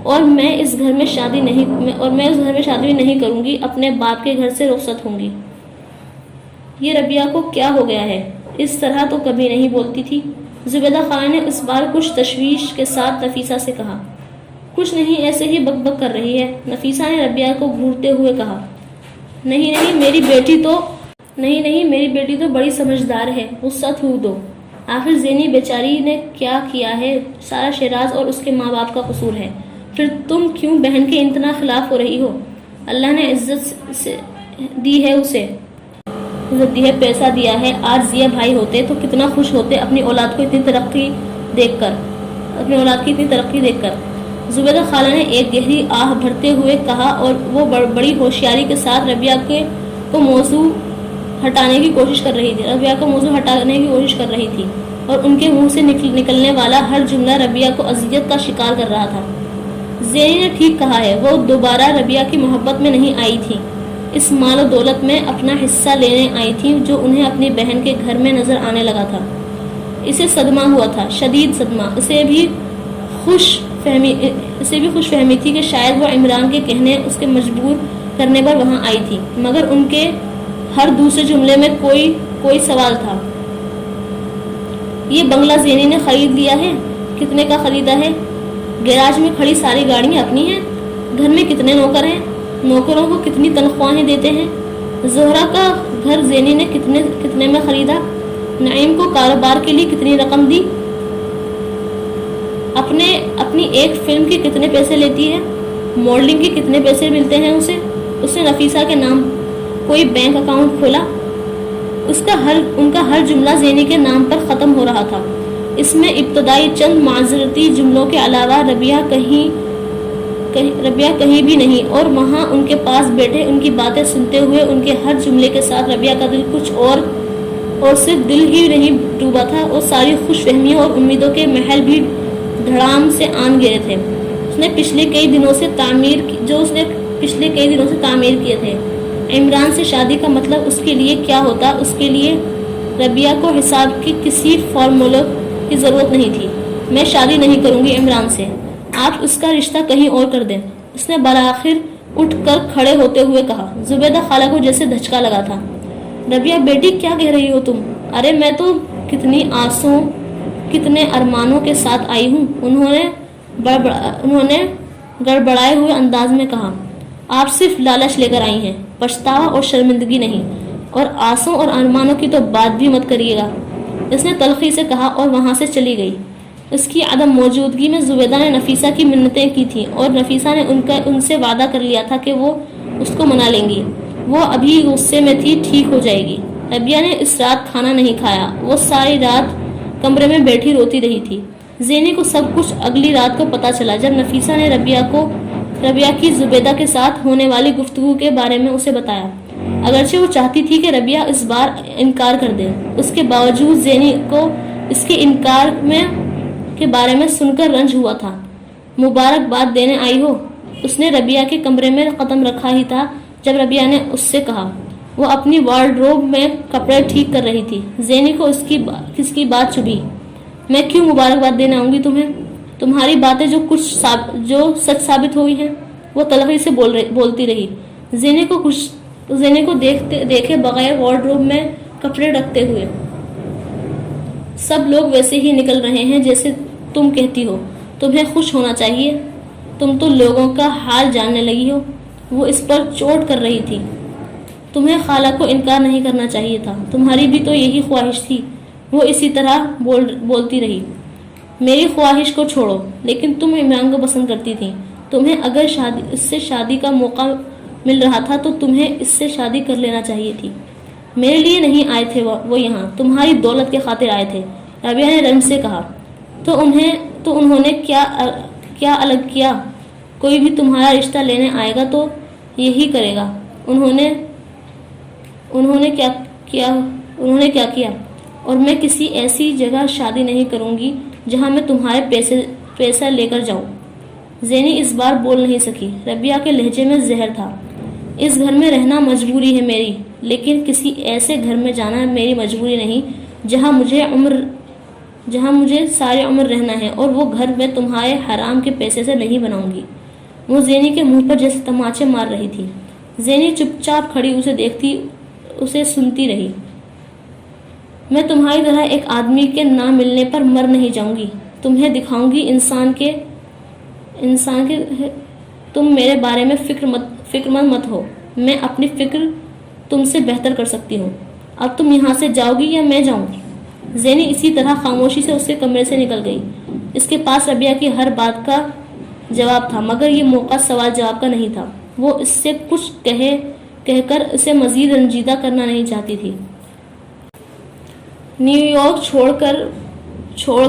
اور میں اس گھر میں شادی نہیں کروں گی، اپنے باپ کے گھر سے رخصت ہوں گی۔ یہ ربیہ کو کیا ہو گیا ہے؟ اس طرح تو کبھی نہیں بولتی تھی۔ زبیدہ خالہ نے اس بار کچھ تشویش کے ساتھ نفیسہ سے کہا۔ کچھ نہیں، ایسے ہی بک بک کر رہی ہے۔ نفیسہ نے ربیہ کو گھورتے ہوئے کہا۔ نہیں، میری بیٹی تو بڑی سمجھدار ہے، غصہ تھوک دو۔ آخر زینی بیچاری نے کیا کیا ہے؟ سارا شیراز اور اس کے ماں باپ کا قصور ہے۔ پھر تم کیوں بہن کے اتنا خلاف ہو رہی ہو؟ اللہ نے عزت دی ہے اسے، پیسہ دیا ہے۔ آج ضیا بھائی ہوتے تو کتنا خوش ہوتے اپنی اولاد کی اتنی ترقی دیکھ کر۔ زبیدہ خالہ نے ایک گہری آہ بھرتے ہوئے کہا، اور وہ بڑی ہوشیاری کے ساتھ ربیہ کو موضوع ہٹانے کی کوشش کر رہی تھی اور ان کے منہ سے نکلنے والا ہر جملہ ربیہ کو اذیت کا شکار کر رہا تھا۔ زینی نے ٹھیک کہا ہے، وہ دوبارہ ربیہ کی محبت میں نہیں آئی تھی، اس مال و دولت میں اپنا حصہ لینے آئی تھی جو انہیں اپنی بہن کے گھر میں نظر آنے لگا تھا۔ اسے صدمہ ہوا تھا، شدید صدمہ۔ اسے بھی خوش فہمی تھی کہ شاید وہ عمران کے کہنے اس کے مجبور کرنے پر وہاں آئی تھی، مگر ان کے ہر دوسرے جملے میں کوئی سوال تھا۔ یہ بنگلہ زینی نے خرید لیا ہے؟ کتنے کا خریدا ہے؟ گیراج میں کھڑی ساری گاڑیاں اپنی ہیں؟ گھر میں کتنے نوکر ہیں؟ نوکروں کو کتنی تنخواہیں دیتے ہیں؟ زہرا کا گھر زینی نے کتنے میں خریدا؟ نعیم کو کاروبار کے لیے کتنی رقم دی؟ اپنی ایک فلم کے کتنے پیسے لیتی ہے؟ ماڈلنگ کے کتنے پیسے ملتے ہیں اسے؟ اس نے نفیسہ کے نام کوئی بینک اکاؤنٹ کھولا؟ ان کا ہر جملہ زینی کے نام پر ختم ہو رہا تھا۔ اس میں ابتدائی چند معذرتی جملوں کے علاوہ ربیہ کہیں بھی نہیں، اور وہاں ان کے پاس بیٹھے ان کی باتیں سنتے ہوئے ان کے ہر جملے کے ساتھ ربیہ کا دل کچھ اور صرف دل ہی نہیں ڈوبا تھا، اور ساری خوش فہمیوں اور امیدوں کے محل بھی دھڑام سے آن گرے تھے اس نے پچھلے کئی دنوں سے تعمیر کیے تھے۔ عمران سے شادی کا مطلب اس کے لیے کیا ہوتا؟ اس کے لیے ربیہ کو حساب کی کسی فارمولہ کی ضرورت نہیں تھی۔ میں شادی نہیں کروں گی عمران سے، آپ اس کا رشتہ کہیں اور کر دیں، اس نے بالآخر اٹھ کر کھڑے ہوتے ہوئے کہا۔ زبیدہ خالہ کو جیسے دھچکا لگا تھا۔ ربیہ بیٹی، کیا کہہ رہی ہو تم؟ ارے میں تو کتنی آسوں کتنے ارمانوں کے ساتھ آئی ہوں، انہوں نے گڑبڑائے ہوئے انداز میں کہا۔ آپ صرف لالچ لے کر آئی ہیں، پچھتاوا اور شرمندگی نہیں، اور آسوں اور ارمانوں کی تو بات بھی مت کریے گا، اس نے تلخی سے کہا اور وہاں سے چلی گئی۔ اس کی عدم موجودگی میں زبیدہ نے نفیسہ کی منتیں کی تھیں، اور نفیسہ نے ان سے وعدہ کر لیا تھا کہ وہ اس کو منا لیں گی۔ وہ ابھی غصے میں تھی، ٹھیک ہو جائے گی۔ ربیہ نے اس رات کھانا نہیں کھایا، وہ ساری رات کمرے میں بیٹھی روتی رہی تھی۔ زینی کو سب کچھ اگلی رات کو پتہ چلا جب نفیسہ نے ربیہ کی زبیدہ کے ساتھ ہونے والی گفتگو کے بارے میں اسے بتایا۔ اگرچہ وہ چاہتی تھی کہ ربیہ اس بار انکار کر دے، اس کے باوجود زینی کو اس کے انکار کے بارے میں سن کر رنج ہوا تھا۔ مبارکباد دینے آئی ہو؟ اس نے ربیہ کے کمرے میں قدم رکھا ہی تھا جب ربیہ نے اس سے کہا۔ وہ اپنی وارڈروب میں کپڑے ٹھیک کر رہی تھی۔ زینی کو اس کی بات چبھی۔ میں کیوں مبارکباد دینے آؤں گی تمہیں؟ تمہاری باتیں جو سچ ثابت ہوئی ہیں، وہ تلخی سے بولتی رہی۔ زینی کو دیکھے بغیر وارڈروب میں کپڑے رکھتے ہوئے۔ سب لوگ ویسے ہی نکل رہے ہیں جیسے تم کہتی ہو، تمہیں خوش ہونا چاہیے، تم تو لوگوں کا حال جاننے لگی ہو۔ وہ اس پر چوٹ کر رہی تھی۔ تمہیں خالہ کو انکار نہیں کرنا چاہیے تھا، تمہاری بھی تو یہی خواہش تھی۔ وہ اسی طرح بولتی رہی۔ میری خواہش کو چھوڑو، لیکن تم عمران کو پسند کرتی تھی، تمہیں اگر اس سے شادی کا موقع مل رہا تھا تو تمہیں اس سے شادی کر لینا چاہیے تھی۔ میرے لیے نہیں آئے تھے وہ یہاں، تمہاری دولت کے خاطر آئے تھے، ربیہ نے رنج سے کہا۔ تو انہوں نے کیا الگ کیا؟ کوئی بھی تمہارا رشتہ لینے آئے گا تو یہی کرے گا۔ انہوں نے کیا کیا؟ اور میں کسی ایسی جگہ شادی نہیں کروں گی جہاں میں تمہارے پیسہ لے کر جاؤں۔ زینی اس بار بول نہیں سکی، ربیہ کے لہجے میں زہر تھا۔ اس گھر میں رہنا مجبوری ہے میری، لیکن کسی ایسے گھر میں جانا میری مجبوری نہیں جہاں مجھے ساری عمر رہنا ہے، اور وہ گھر میں تمہارے حرام کے پیسے سے نہیں بناؤں گی۔ وہ زینی کے منہ پر جیسے تماچے مار رہی تھی۔ زینی چپ چاپ کھڑی اسے سنتی رہی۔ میں تمہاری طرح ایک آدمی کے نہ ملنے پر مر نہیں جاؤں گی، تمہیں دکھاؤں گی انسان کے تم میرے بارے میں فکر مت ہو، میں اپنی فکر تم سے بہتر کر سکتی ہوں۔ اب تم یہاں سے جاؤ گی یا میں جاؤں؟ زینی اسی طرح خاموشی سے اس کے کمرے سے نکل گئی۔ اس کے پاس ربیہ کی ہر بات کا جواب تھا، مگر یہ موقع سوال جواب کا نہیں تھا۔ وہ اس سے کچھ کہہ کر اسے مزید رنجیدہ کرنا نہیں چاہتی تھی۔ نیو یارک چھوڑ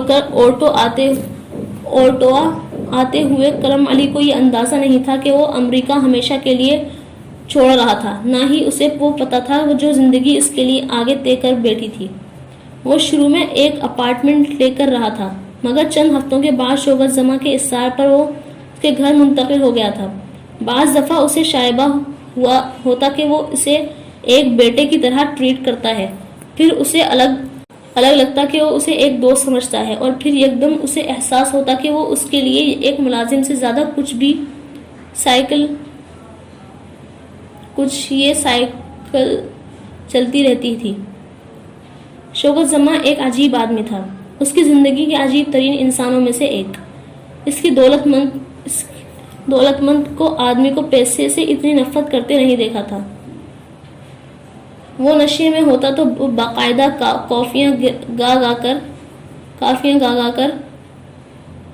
کر اوٹوا آتے ہوئے کرم علی کو یہ اندازہ نہیں تھا کہ وہ امریکہ ہمیشہ کے لیے چھوڑ رہا تھا، نہ ہی اسے وہ پتہ تھا جو زندگی اس کے لیے آگے طے کر بیٹھی تھی۔ وہ شروع میں ایک اپارٹمنٹ لے کر رہا تھا، مگر چند ہفتوں کے بعد شوکت زماں کے اصرار پر وہ اس کے گھر منتقل ہو گیا تھا۔ بعض دفعہ اسے شائبہ ہوتا کہ وہ اسے ایک بیٹے کی طرح ٹریٹ کرتا ہے، پھر اسے الگ لگتا کہ وہ اسے ایک دوست سمجھتا ہے، اور پھر یکدم اسے احساس ہوتا کہ وہ اس کے لیے ایک ملازم سے زیادہ یہ سائیکل چلتی رہتی تھی۔ شوکت زماں ایک عجیب آدمی تھا، اس کی زندگی کے عجیب ترین انسانوں میں سے ایک۔ اس کی دولت مند کو آدمی کو پیسے سے اتنی نفرت کرتے نہیں دیکھا تھا۔ وہ نشے میں ہوتا تو باقاعدہ کافیاں گا کر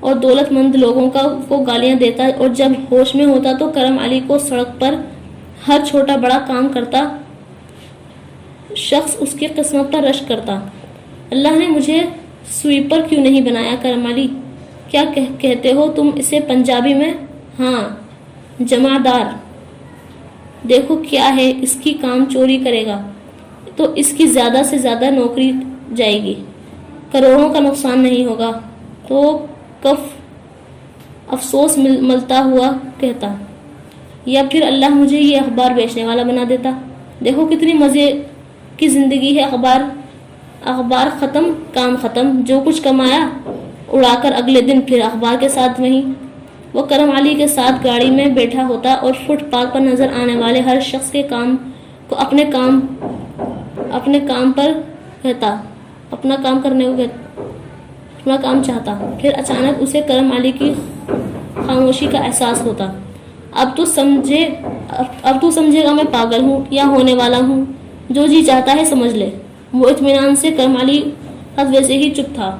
اور دولت مند لوگوں کو گالیاں دیتا، اور جب ہوش میں ہوتا تو کرم علی کو سڑک پر ہر چھوٹا بڑا کام کرتا شخص اس کی قسمت پر رشک کرتا۔ اللہ نے مجھے سویپر کیوں نہیں بنایا کرم علی؟ کیا کہتے ہو تم اسے پنجابی میں؟ ہاں، جمع دار۔ دیکھو کیا ہے، اس کی کام چوری کرے گا تو اس کی زیادہ سے زیادہ نوکری جائے گی، کروڑوں کا نقصان نہیں ہوگا۔ تو کف افسوس ملتا ہوا کہتا، یا پھر اللہ مجھے یہ اخبار بیچنے والا بنا دیتا۔ دیکھو کتنی مزے کی زندگی ہے، اخبار ختم، کام ختم، جو کچھ کمایا اڑا کر اگلے دن پھر اخبار کے ساتھ وہیں۔ وہ کرم علی کے ساتھ گاڑی میں بیٹھا ہوتا اور فٹ پاتھ پر نظر آنے والے ہر شخص کے کام کو اپنے کام پر کہتا، اپنا کام چاہتا۔ پھر اچانک اسے کرم علی کی خاموشی کا احساس ہوتا۔ اب تو سمجھے گا میں پاگل ہوں یا ہونے والا ہوں، جو جی چاہتا ہے سمجھ لے۔ وہ اطمینان سے کرم علی ویسے ہی چپ تھا۔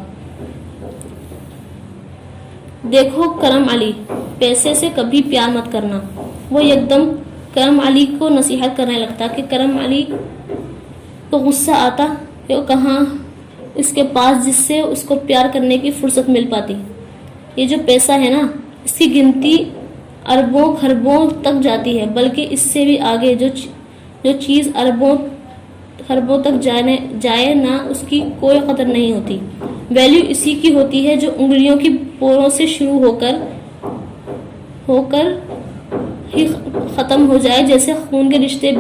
دیکھو کرم علی، پیسے سے کبھی پیار مت کرنا۔ وہ یکدم کرم علی کو نصیحت کرنے لگتا کہ کرم علی کو غصہ آتا کہ وہ کہاں اس کے پاس جس سے اس کو پیار کرنے کی فرصت مل پاتی۔ یہ جو پیسہ ہے نا، اس کی گنتی اربوں خربوں تک جاتی ہے، بلکہ اس سے بھی آگے۔ جو چیز اربوں خربوں تک جائے نہ، اس کی کوئی قدر نہیں ہوتی۔ ویلیو اسی کی ہوتی ہے جو انگلیوں کی پوروں سے شروع ہو کر ہی ختم ہو جائے۔ جیسے خون کے رشتے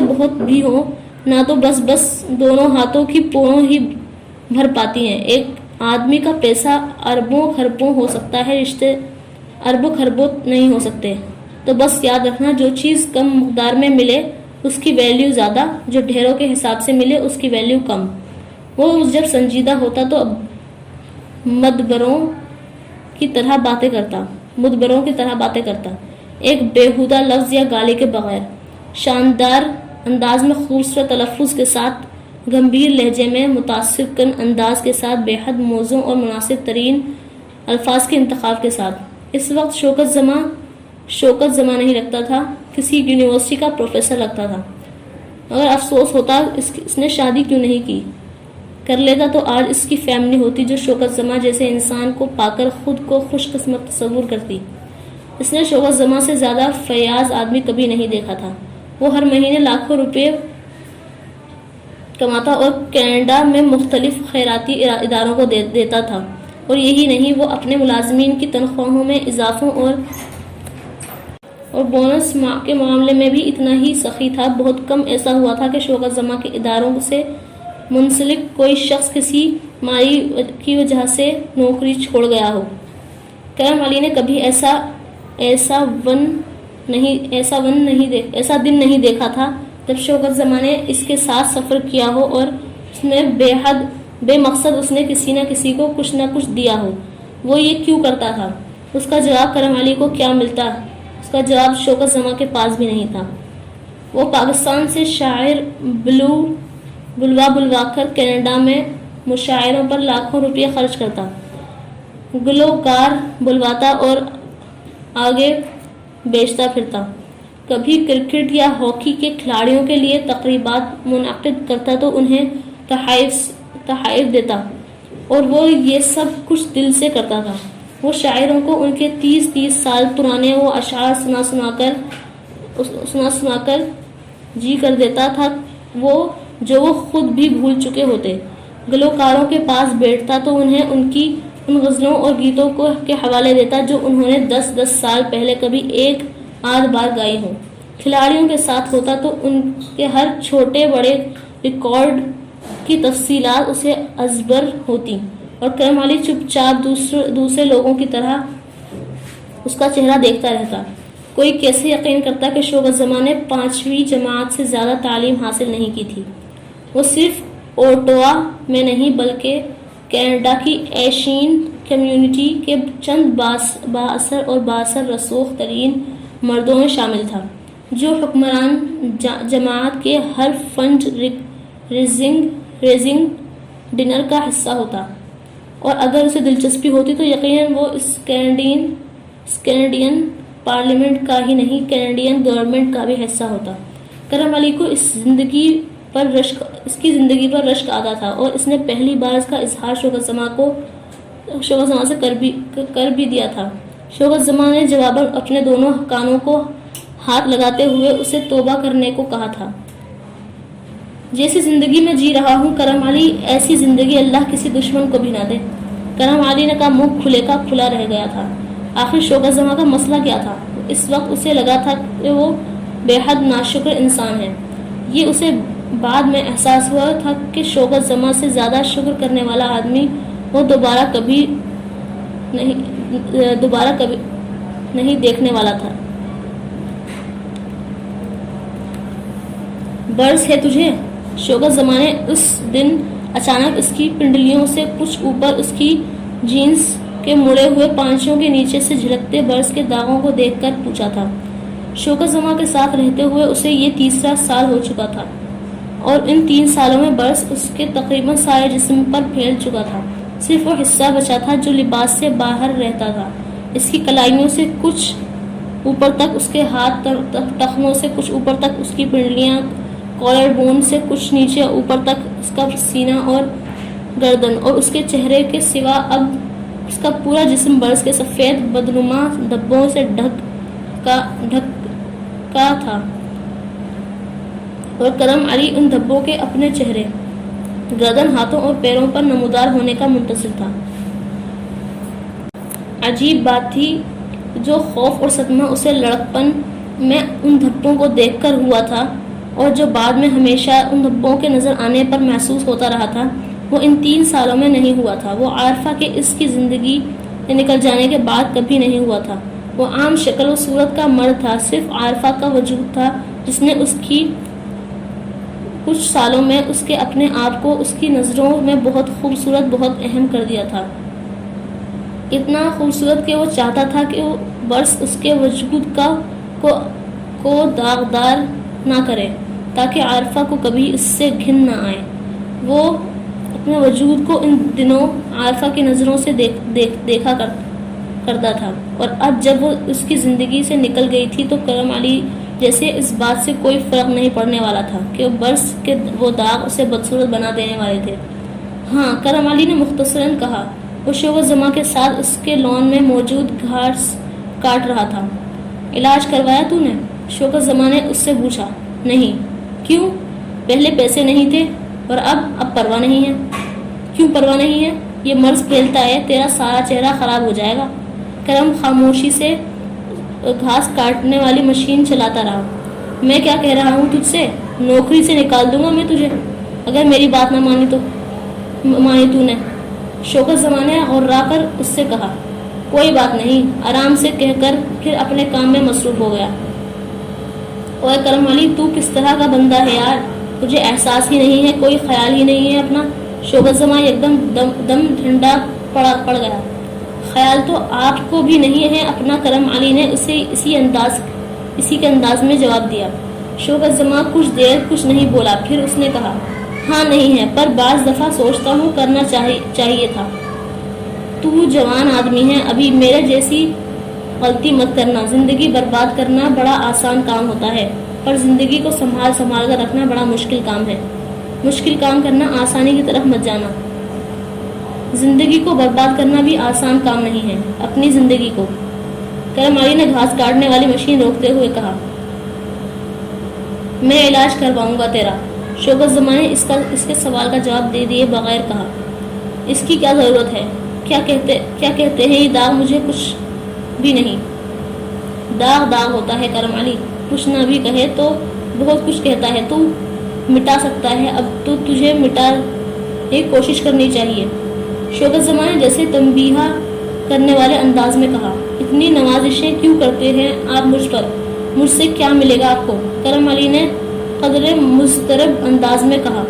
بہت بھی ہوں نہ تو بس دونوں ہاتھوں کی پوروں ہی بھر پاتی ہیں۔ ایک آدمی کا پیسہ اربوں خربوں ہو سکتا ہے، رشتے اربوں خربوں نہیں ہو سکتے۔ تو بس یاد رکھنا، جو چیز کم مقدار میں ملے اس کی ویلیو زیادہ، جو ڈھیروں کے حساب سے ملے اس کی ویلیو کم۔ وہ جب سنجیدہ ہوتا تو مدبروں کی طرح باتیں کرتا، ایک بیہودہ لفظ یا گالی کے بغیر، شاندار انداز میں، خوبصورت تلفظ کے ساتھ، گمبھیر لہجے میں، متاثر کن انداز کے ساتھ، بے حد موزوں اور مناسب ترین الفاظ کے انتخاب کے ساتھ۔ اس وقت شوکت زماں نہیں لگتا تھا، کسی یونیورسٹی کا پروفیسر لگتا تھا۔ مگر افسوس ہوتا اس نے شادی کیوں نہیں کی۔ کر لیتا تو آج اس کی فیملی ہوتی جو شوکت زماں جیسے انسان کو پا کر خود کو خوش قسمت تصور کرتی۔ اس نے شوکت زماں سے زیادہ فیاض آدمی کبھی نہیں دیکھا تھا۔ وہ ہر مہینے لاکھوں روپے کماتا اور کینیڈا میں مختلف خیراتی اداروں کو دیتا تھا، اور یہی نہیں، وہ اپنے ملازمین کی تنخواہوں میں اضافوں اور بونس کے معاملے میں بھی اتنا ہی سخی تھا۔ بہت کم ایسا ہوا تھا کہ شوکت زماں کے اداروں سے منسلک کوئی شخص کسی ماری کی وجہ سے نوکری چھوڑ گیا ہو۔ کرم علی نے کبھی ایسا دن نہیں دیکھا تھا جب شوکت زماں نے اس کے ساتھ سفر کیا ہو اور اس میں بے مقصد اس نے کسی نہ کسی کو کچھ نہ کچھ دیا ہو۔ وہ یہ کیوں کرتا تھا؟ اس کا جواب کرم علی کو کیا ملتا؟ اس کا جواب شوکت زماں کے پاس بھی نہیں تھا۔ وہ پاکستان سے شاعر بلوا کر کینیڈا میں مشاعروں پر لاکھوں روپے خرچ کرتا، گلوکار بلواتا اور آگے بیچتا پھرتا۔ کبھی کرکٹ یا ہاکی کے کھلاڑیوں کے لیے تقریبات منعقد کرتا تو انہیں تحائف دیتا، اور وہ یہ سب کچھ دل سے کرتا تھا۔ وہ شاعروں کو ان کے 30 سال پرانے وہ اشعار سنا کر جی کر دیتا تھا جو وہ خود بھی بھول چکے ہوتے۔ گلوکاروں کے پاس بیٹھتا تو انہیں ان غزلوں اور گیتوں کے حوالے دیتا جو انہوں نے 10 سال پہلے کبھی ایک آدھ بار گائی ہوں۔ کھلاڑیوں کے ساتھ ہوتا تو ان کے ہر چھوٹے بڑے ریکارڈ کی تفصیلات اسے ازبر ہوتی، اور کرم علی چپ چاپ دوسرے لوگوں کی طرح اس کا چہرہ دیکھتا رہتا۔ کوئی کیسے یقین کرتا کہ شوکت زماں نے 5ویں جماعت سے زیادہ تعلیم حاصل نہیں کی تھی۔ وہ صرف اوٹوا میں نہیں بلکہ کینیڈا کی ایشین کمیونٹی کے چند بااثر رسوخ ترین مردوں میں شامل تھا، جو حکمران جماعت کے ہر فنڈ ریزنگ ڈنر کا حصہ ہوتا، اور اگر اسے دلچسپی ہوتی تو یقیناً وہ اس کینیڈین پارلیمنٹ کا ہی نہیں، کینیڈین گورنمنٹ کا بھی حصہ ہوتا۔ کرم علی کو اس کی زندگی پر رشک آتا تھا، اور اس نے پہلی بار اس کا اظہار شوکت زماں سے کر بھی دیا تھا۔ شوکت زماں نے جواباً اپنے دونوں کانوں کو ہاتھ لگاتے ہوئے اسے توبہ کرنے کو کہا تھا۔ جیسی زندگی میں جی رہا ہوں کرم علی، ایسی زندگی اللہ کسی دشمن کو بھی نہ دے۔ کرم علی کا منہ کھلے کا کھلا رہ گیا تھا۔ آخر شوکت زماں کا مسئلہ کیا تھا؟ اس وقت اسے لگا تھا کہ وہ بے حد ناشکر انسان ہے۔ یہ اسے بعد میں احساس ہوا تھا کہ شوکت زماں سے زیادہ شکر کرنے والا آدمی وہ دوبارہ کبھی نہیں دیکھنے والا تھا۔ برس ہے تجھے؟ شوکت زماں نے اس دن اچانک اس کی پنڈلیوں سے کچھ اوپر اس کی جینس کے مڑے ہوئے پانچوں کے نیچے سے جھلکتے برس کے داغوں کو دیکھ کر پوچھا تھا۔ شوکت زماں کے ساتھ رہتے ہوئے اسے یہ 3 سال ہو چکا تھا، اور ان 3 سالوں میں برس اس کے تقریباً سارے جسم پر پھیل چکا تھا۔ صرف وہ حصہ بچا تھا جو لباس سے باہر رہتا تھا۔ اس کی کلائیوں سے کچھ اوپر تک اس کے ہاتھ، ٹخنوں سے کچھ اوپر تک اس کی پنڈلیاں، کالر بون سے کچھ نیچے اوپر تک اس کا سینہ اور گردن، اور اس کے چہرے کے سوا اب اس کا پورا جسم برس کے سفید بدنما دھبوں سے ڈھکا تھا، اور کرم علی ان دھبوں کے اپنے چہرے، گردن، ہاتھوں اور پیروں پر نمودار ہونے کا منتظر تھا۔ عجیب بات تھی، جو خوف اور صدمہ اسے لڑکپن میں ان دھبوں کو دیکھ کر ہوا تھا، اور جو بعد میں ہمیشہ ان دھبوں کے نظر آنے پر محسوس ہوتا رہا تھا، وہ ان 3 سالوں میں نہیں ہوا تھا۔ وہ عارفہ کے اس کی زندگی سے نکل جانے کے بعد کبھی نہیں ہوا تھا۔ وہ عام شکل و صورت کا مرد تھا، صرف عارفہ کا وجود تھا جس نے اس کی کچھ سالوں میں اس کے اپنے آپ کو اس کی نظروں میں بہت خوبصورت، بہت اہم کر دیا تھا۔ اتنا خوبصورت کہ وہ چاہتا تھا کہ برس اس کے وجود کو داغدار نہ کرے، تاکہ عارفہ کو کبھی اس سے گھن نہ آئے۔ وہ اپنے وجود کو ان دنوں عارفہ کی نظروں سے دیکھا کرتا تھا، اور اب جب وہ اس کی زندگی سے نکل گئی تھی تو کرم علی جیسے اس بات سے کوئی فرق نہیں پڑنے والا تھا کہ برس کے وہ داغ اسے بدصورت بنا دینے والے تھے۔ ہاں، کرم علی نے مختصراً کہا۔ وہ شوکت زماں کے ساتھ اس کے لان میں موجود گھاس کاٹ رہا تھا۔ علاج کروایا تو نے؟ شوکت زماں نے اس سے پوچھا۔ نہیں۔ کیوں؟ پہلے پیسے نہیں تھے، اور اب پرواہ نہیں ہے۔ کیوں پرواہ نہیں ہے؟ یہ مرض پھیلتا ہے، تیرا سارا چہرہ خراب ہو جائے گا۔ کرم خاموشی سے گھاس کاٹنے والی مشین چلاتا رہا۔ میں کیا کہہ رہا ہوں تجھ سے؟ نوکری سے نکال دوں گا میں تجھے۔ اگر میری بات نہ مانی تو نے، شوکت زماں نے غرا کر اس سے کہا۔ کوئی بات نہیں، آرام سے کہہ کر پھر اپنے کام میں مصروف ہو گیا۔ اوے کرم علی، تو کس طرح کا بندہ ہے یار، تجھے احساس ہی نہیں ہے، کوئی خیال ہی نہیں ہے اپنا۔ شوکت زماں ایک دم ٹھنڈا پڑ گیا۔ خیال تو آپ کو بھی نہیں ہے اپنا، کرم علی نے اسے اسی کے انداز میں جواب دیا۔ شوکت زماں کچھ دیر کچھ نہیں بولا، پھر اس نے کہا، ہاں نہیں ہے، پر بعض دفعہ سوچتا ہوں کرنا چاہیے تھا۔ تو جوان آدمی ہے ابھی، میرے جیسی غلطی مت کرنا۔ زندگی برباد کرنا بڑا آسان کام ہوتا ہے، پر زندگی کو سنبھال کر رکھنا بڑا مشکل کام ہے۔ مشکل کام کرنا، آسانی کی طرف مت جانا۔ زندگی کو برباد کرنا بھی آسان کام نہیں ہے، اپنی زندگی کو۔ کرم علی نے گھاس کاٹنے والی مشین روکتے ہوئے کہا، میں علاج کرواؤں گا تیرا۔ شوکت زماں نے اس کے سوال کا جواب دے دیے بغیر کہا، اس کی کیا ضرورت ہے؟ کیا کہتے ہیں یہ داغ مجھے کچھ بھی نہیں۔ داغ ہوتا ہے کرم علی، کچھ نہ بھی کہے تو بہت کچھ کہتا ہے، تو مٹا سکتا ہے، اب تو تجھے مٹانے کی کوشش کرنی چاہیے۔ شوکت زماں نے جیسے تنبیہ کرنے والے انداز میں کہا، اتنی نوازشیں کیوں کرتے ہیں آپ مجھ پر؟ مجھ سے کیا ملے گا آپ کو؟ کرم علی نے قدرے مضطرب انداز میں کہا،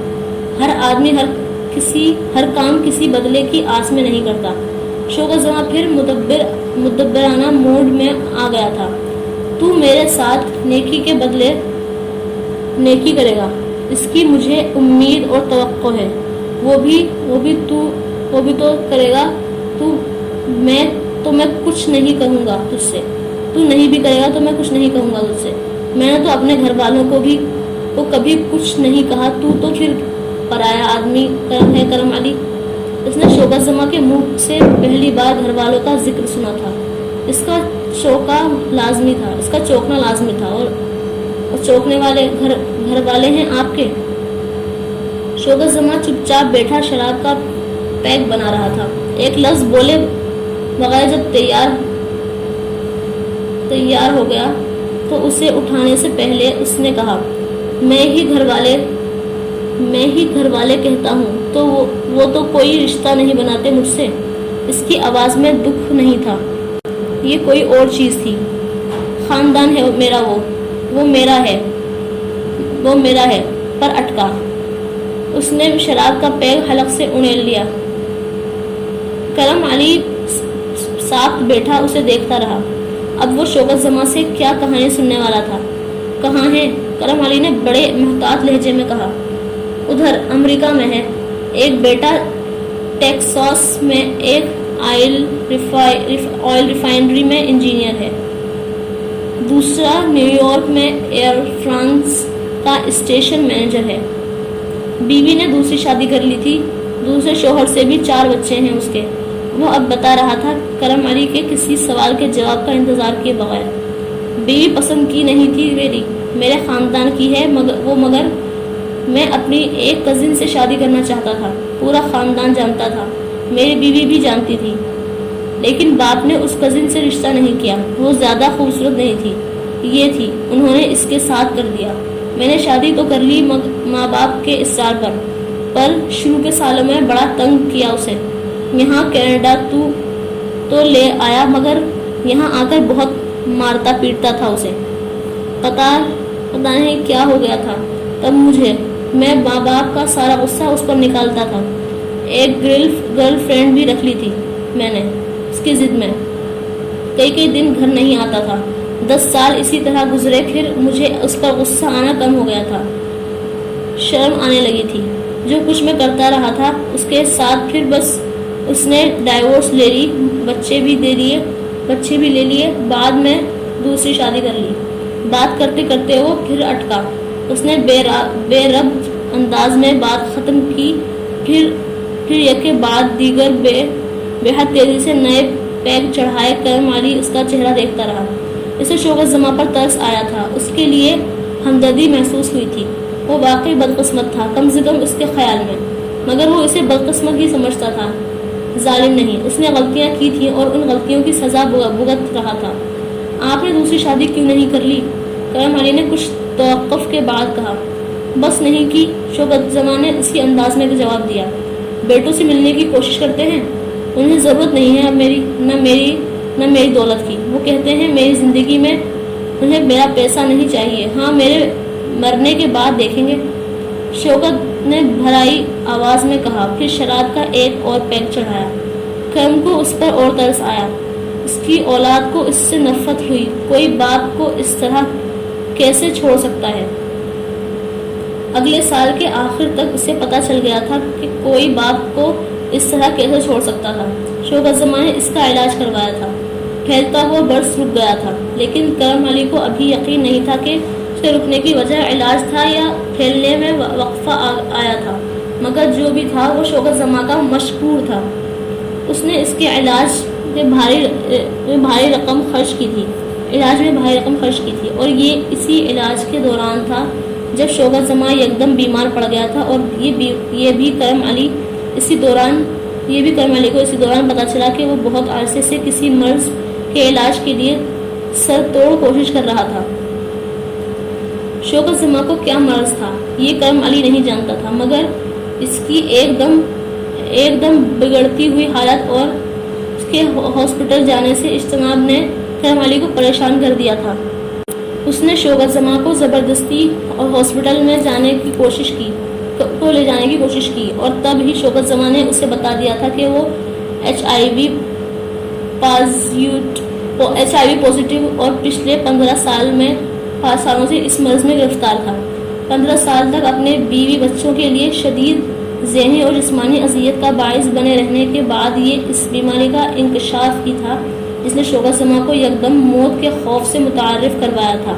ہر آدمی ہر کام کسی بدلے کی آس میں نہیں کرتا۔ شوکت زماں پھر مدبرانہ موڈ میں آ گیا تھا۔ تو میرے ساتھ نیکی کے بدلے نیکی کرے گا، اس کی مجھے امید اور توقع ہے۔ وہ بھی تو کرے گا۔ تو میں کچھ نہیں کہوں گا تجھ سے۔ تو نہیں بھی کرے گا تو میں کچھ نہیں کہوں گا تجھ سے۔ میں نے تو اپنے گھر والوں کو کبھی کچھ نہیں کہا، تو پھر پرایا آدمی ہے کرم علی۔ اس نے شوکت زماں کے منہ سے پہلی بار گھر والوں کا ذکر سنا تھا۔ اس کا چونکنا لازمی تھا، اور چونکنے والے گھر والے ہیں آپ کے۔ شوکت زماں چپ چاپ بیٹھا شراب کا پیک بنا رہا تھا۔ ایک لفظ بولے بغیر جب تیار ہو گیا تو اسے اٹھانے سے پہلے اس نے کہا، میں ہی گھر والے کہتا ہوں تو وہ تو کوئی رشتہ نہیں بناتے مجھ سے۔ اس کی آواز میں دکھ نہیں تھا، یہ کوئی اور چیز تھی۔ خاندان ہے میرا، وہ میرا ہے، پر اٹکا۔ اس نے شراب کا پیک حلق سے اڑیل لیا۔ کرم علی ساکت بیٹھا اسے دیکھتا رہا۔ اب وہ شوکت زماں سے کیا کہانی سننے والا تھا۔ کہاں ہے؟ کرم علی نے بڑے محتاط لہجے میں کہا، ادھر امریکہ میں ہے۔ ایک بیٹا ٹیکساس میں ایک آئل ریفائنری میں انجینئر ہے، دوسرا نیو یارک میں ایئر فرانس کا اسٹیشن مینیجر ہے۔ بیوی نے دوسری شادی کر لی تھی، دوسرے شوہر سے بھی 4 بچے ہیں اس کے۔ وہ اب بتا رہا تھا کرم علی کے کسی سوال کے جواب کا انتظار کیے بغیر۔ بیوی پسند کی نہیں تھی میرے خاندان کی ہے، مگر میں اپنی ایک کزن سے شادی کرنا چاہتا تھا۔ پورا خاندان جانتا تھا، میری بیوی بھی جانتی تھی، لیکن باپ نے اس کزن سے رشتہ نہیں کیا۔ وہ زیادہ خوبصورت نہیں تھی، یہ تھی، انہوں نے اس کے ساتھ کر دیا۔ میں نے شادی تو کر لی ماں باپ کے اصرار پر شروع کے سالوں میں بڑا تنگ کیا اسے۔ یہاں کینیڈا تو لے آیا، مگر یہاں آ کر بہت مارتا پیٹتا تھا اسے۔ پتا نہیں کیا ہو گیا تھا تب مجھے، میں ماں باپ کا سارا غصہ اس پر نکالتا تھا۔ ایک گرل فرینڈ بھی رکھ لی تھی میں نے اس کی ضد میں، کئی دن گھر نہیں آتا تھا۔ 10 سال اسی طرح گزرے، پھر مجھے اس پر غصہ آنا کم ہو گیا تھا، شرم آنے لگی تھی۔ جو کچھ میں کرتا رہا تھا اس کے ساتھ، پھر بس اس نے ڈائیورس لے لی، بچے بھی لے لیے، بعد میں دوسری شادی کر لی۔ بات کرتے کرتے وہ پھر اٹکا۔ اس نے بے ربط انداز میں بات ختم کی، پھر یکے بعد دیگر بے حد تیزی سے نئے پیگ چڑھائے۔ کرم علی اس کا چہرہ دیکھتا رہا۔ اسے شوکت زماں پر ترس آیا تھا، اس کے لیے ہمدردی محسوس ہوئی تھی۔ وہ واقعی بدقسمت تھا، کم سے کم اس کے خیال میں، مگر وہ اسے بدقسمت ہی سمجھتا تھا، ظالم نہیں۔ اس نے غلطیاں کی تھیں اور ان غلطیوں کی سزا بھگت رہا تھا۔ آپ نے دوسری شادی کیوں نہیں کر لی؟ کرم علی نے کچھ توقف کے بعد کہا، بس نہیں کی، شوکت زماں نے اس کے انداز میں جواب دیا۔ بیٹوں سے ملنے کی کوشش کرتے ہیں؟ انہیں ضرورت نہیں ہے اب نہ میری دولت کی۔ وہ کہتے ہیں میری زندگی میں انہیں میرا پیسہ نہیں چاہیے، ہاں میرے مرنے کے بعد دیکھیں گے، شوکت نے بھرائی آواز میں کہا، پھر شراب کا ایک اور پیک چڑھایا۔ کرم کو اس پر اور ترس آیا، اس کی اولاد کو اس سے نفرت ہوئی، کوئی باپ کو اس طرح کیسے چھوڑ سکتا ہے؟ اگلے سال کے آخر تک اسے پتہ چل گیا تھا کہ کوئی باپ کو اس طرح کیسے چھوڑ سکتا تھا۔ شوکت زماں نے اس کا علاج کروایا تھا، پھیلتا ہوا برس رک گیا تھا، لیکن کرم علی کو ابھی یقین نہیں تھا کہ اس کے رکنے کی وجہ علاج تھا یا پھیلنے میں وقفہ آیا تھا، مگر جو بھی تھا وہ شوکت زماں کا مشکور تھا۔ اس نے اس کے علاج میں بھاری رقم خرچ کی تھی اور یہ اسی علاج کے دوران تھا جب شوکت زماں یکدم بیمار پڑ گیا تھا، اور یہ بھی کرم علی کو اسی دوران پتہ چلا کہ وہ بہت عرصے سے کسی مرض کے علاج کے لیے سر توڑ کوشش کر رہا تھا۔ شوکت زماں کو کیا مرض تھا یہ کرم علی نہیں جانتا تھا، مگر اس کی ایک دم بگڑتی ہوئی حالت اور اس کے ہاسپٹل جانے سے اجتناب نے کرم علی کو پریشان کر دیا تھا۔ اس نے شوکت زماں کو زبردستی اور ہاسپٹل میں لے جانے کی کوشش کی اور تب ہی شوکت زماں نے اسے بتا دیا تھا کہ وہ ایچ آئی وی پازیٹیو اور پچھلے 15 سالوں سے اس مرض میں گرفتار تھا۔ 15 سال تک اپنے بیوی بچوں کے لیے شدید ذہنی اور جسمانی اذیت کا باعث بنے رہنے کے بعد یہ اس بیماری کا انکشاف ہی تھا جس نے شوکت زماں کو یکدم موت کے خوف سے متعارف کروایا تھا۔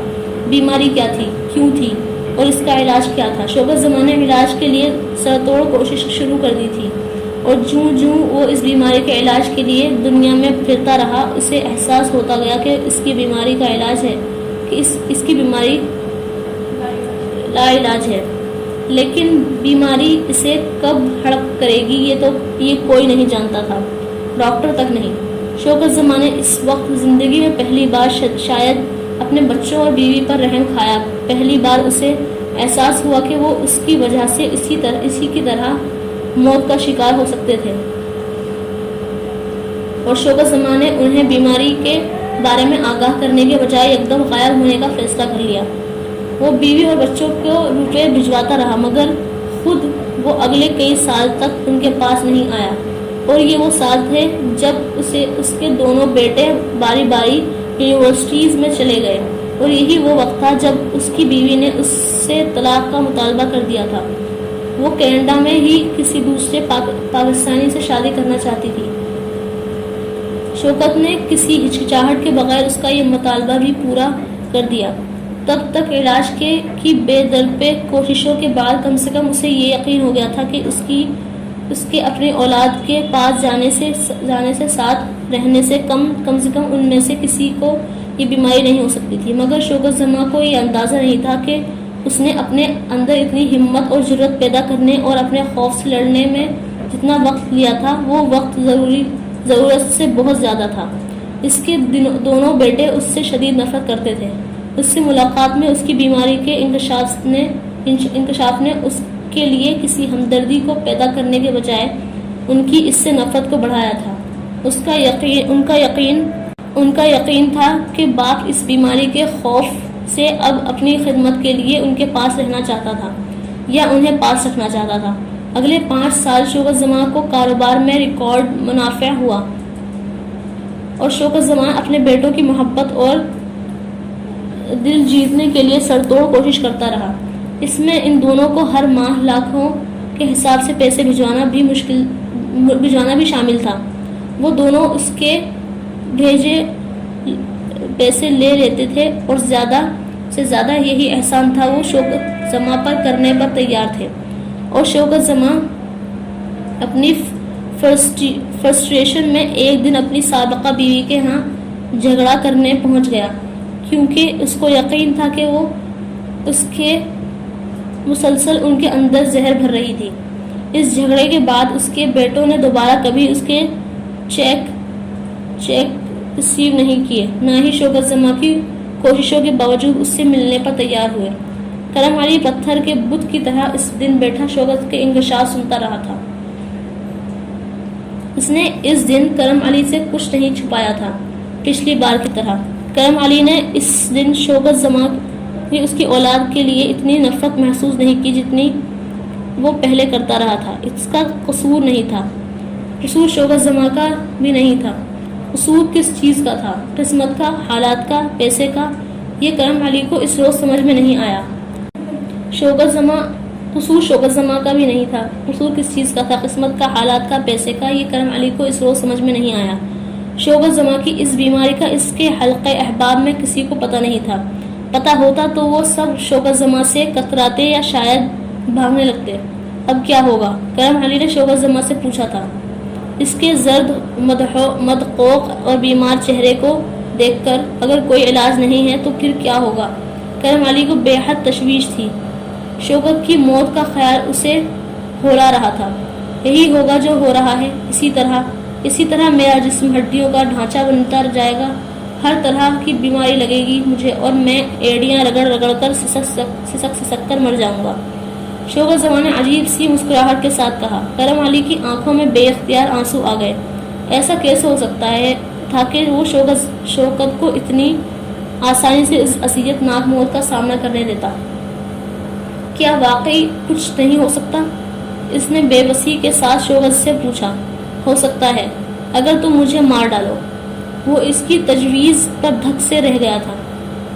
بیماری کیا تھی، کیوں تھی اور اس کا علاج کیا تھا؟ شوکت زماں نے علاج کے لیے سر توڑ کوشش شروع کر دی تھی، اور جوں وہ اس بیماری کے علاج کے لیے دنیا میں پھرتا رہا، اسے احساس ہوتا گیا کہ اس کی بیماری کا علاج ہے، کہ اس کی بیماری لا علاج ہے، لیکن بیماری اسے کب ہڑپ کرے گی یہ کوئی نہیں جانتا تھا، ڈاکٹر تک نہیں۔ شوکت زماں نے اس وقت زندگی میں پہلی بار شاید اپنے بچوں اور بیوی پر رحم کھایا۔ پہلی بار اسے احساس ہوا کہ وہ اس کی وجہ سے اسی کی طرح موت کا شکار ہو سکتے تھے، اور شوکت زماں نے انہیں بیماری کے بارے میں آگاہ کرنے کے بجائے یکدم غائب ہونے کا فیصلہ کر لیا۔ وہ بیوی اور بچوں کو روپے بھجواتا رہا، مگر خود وہ اگلے کئی سال تک ان کے پاس نہیں آیا، اور یہ وہ سال تھے جب اس کے دونوں بیٹے باری باری یونیورسٹیز میں چلے گئے، اور یہی وہ وقت تھا جب اس کی بیوی نے اس سے طلاق کا مطالبہ کر دیا تھا۔ وہ کینیڈا میں ہی کسی دوسرے پاکستانی سے شادی کرنا چاہتی تھی۔ شوکت نے کسی ہچکچاہٹ کے بغیر اس کا یہ مطالبہ بھی پورا کر دیا۔ تب تک علاج کی بے درپے کوششوں کے بعد کم سے کم اسے یہ یقین ہو گیا تھا کہ اس کے اپنی اولاد کے پاس جانے سے ساتھ رہنے سے کم سے کم ان میں سے کسی کو یہ بیماری نہیں ہو سکتی تھی، مگر شوکت زماں کو یہ اندازہ نہیں تھا کہ اس نے اپنے اندر اتنی ہمت اور جرأت پیدا کرنے اور اپنے خوف سے لڑنے میں جتنا وقت لیا تھا وہ وقت ضرورت سے بہت زیادہ تھا۔ اس کے دونوں بیٹے اس سے شدید نفرت کرتے تھے۔ اس سے ملاقات میں اس کی بیماری کے انکشاف نے اس کے لیے کسی ہمدردی کو پیدا کرنے کے بجائے ان کی اس سے نفرت کو بڑھایا تھا۔ ان کا یقین تھا کہ باپ اس بیماری کے خوف سے اب اپنی خدمت کے لیے ان کے پاس رہنا چاہتا تھا یا انہیں پاس رکھنا چاہتا تھا۔ اگلے 5 سال شوکت زماں کو کاروبار میں ریکارڈ منافع ہوا، اور شوکت زماں اپنے بیٹوں کی محبت اور دل جیتنے کے لیے سر توڑ کوشش کرتا رہا۔ اس میں ان دونوں کو ہر ماہ لاکھوں کے حساب سے پیسے بھجوانا بھی شامل تھا۔ وہ دونوں اس کے بھیجے پیسے لے لیتے تھے، اور زیادہ سے زیادہ یہی احسان تھا وہ شوکت زماں پر کرنے پر تیار تھے۔ اور شوکت زماں اپنی فرسٹریشن میں ایک دن اپنی سابقہ بیوی کے ہاں جھگڑا کرنے پہنچ گیا، کیونکہ اس کو یقین تھا کہ وہ اس کے مسلسل ان کے اندر زہر بھر رہی تھی۔ اس جھگڑے کے بعد اس کے بیٹوں نے دوبارہ کبھی اس کے چیک ریسیو نہیں کیے، نہ ہی شوکت زماں کی کوششوں کے باوجود اس سے ملنے پر تیار ہوئے۔ کرم علی پتھر کے بت کی طرح اس دن بیٹھا شوکت کے انکشاف سنتا رہا تھا۔ اس نے اس دن کرم علی سے کچھ نہیں چھپایا تھا۔ پچھلی بار کی طرح کرم علی نے اس دن شوکت زماں کی اس کی اولاد کے لیے اتنی نفرت محسوس نہیں کی جتنی وہ پہلے کرتا رہا تھا۔ اس کا قصور نہیں تھا، قصور شوکت زماں کا بھی نہیں تھا۔ قصور کس چیز کا تھا؟ قسمت کا، حالات کا، پیسے کا؟ یہ کرم علی کو اس روز سمجھ میں نہیں آیا۔ قصور شوکت زماں کا بھی نہیں تھا، قصور کس چیز کا تھا؟ قسمت کا، حالات کا، پیسے کا؟ یہ کرم علی کو اس روز سمجھ میں نہیں آیا۔ شوکت زماں کی اس بیماری کا اس کے حلقہ احباب میں کسی کو پتہ نہیں تھا۔ پتہ ہوتا تو وہ سب شوکت زماں سے کتراتے یا شاید بھاگنے لگتے۔ اب کیا ہوگا؟ کرم علی نے شوکت زماں سے پوچھا تھا۔ اس کے زرد مدقوق اور بیمار چہرے کو دیکھ کر اگر کوئی علاج نہیں ہے تو پھر کیا ہوگا؟ کرم علی کو بے حد تشویش تھی۔ شوکت کی موت کا خیال اسے ہولا رہا تھا۔ یہی ہوگا جو ہو رہا ہے، اسی طرح میرا جسم ہڈیوں کا ڈھانچہ بنتا جائے گا، ہر طرح کی بیماری لگے گی مجھے اور میں ایڑیاں رگڑ کر سسک کر مر جاؤں گا۔ شوکت زماں نے عجیب سی مسکراہٹ کے ساتھ کہا۔ کرم علی کی آنکھوں میں بے اختیار آنسو آ گئے۔ ایسا کیسے ہو سکتا تھا کہ وہ شوکت کو اتنی آسانی سے اس اذیت ناک موت کا سامنا کرنے دیتا؟ کیا واقعی کچھ نہیں ہو سکتا؟ اس نے بے بسی کے ساتھ شوکت سے پوچھا۔ ہو سکتا ہے اگر تم مجھے مار ڈالو۔ وہ اس کی تجویز پر دھک سے رہ گیا تھا۔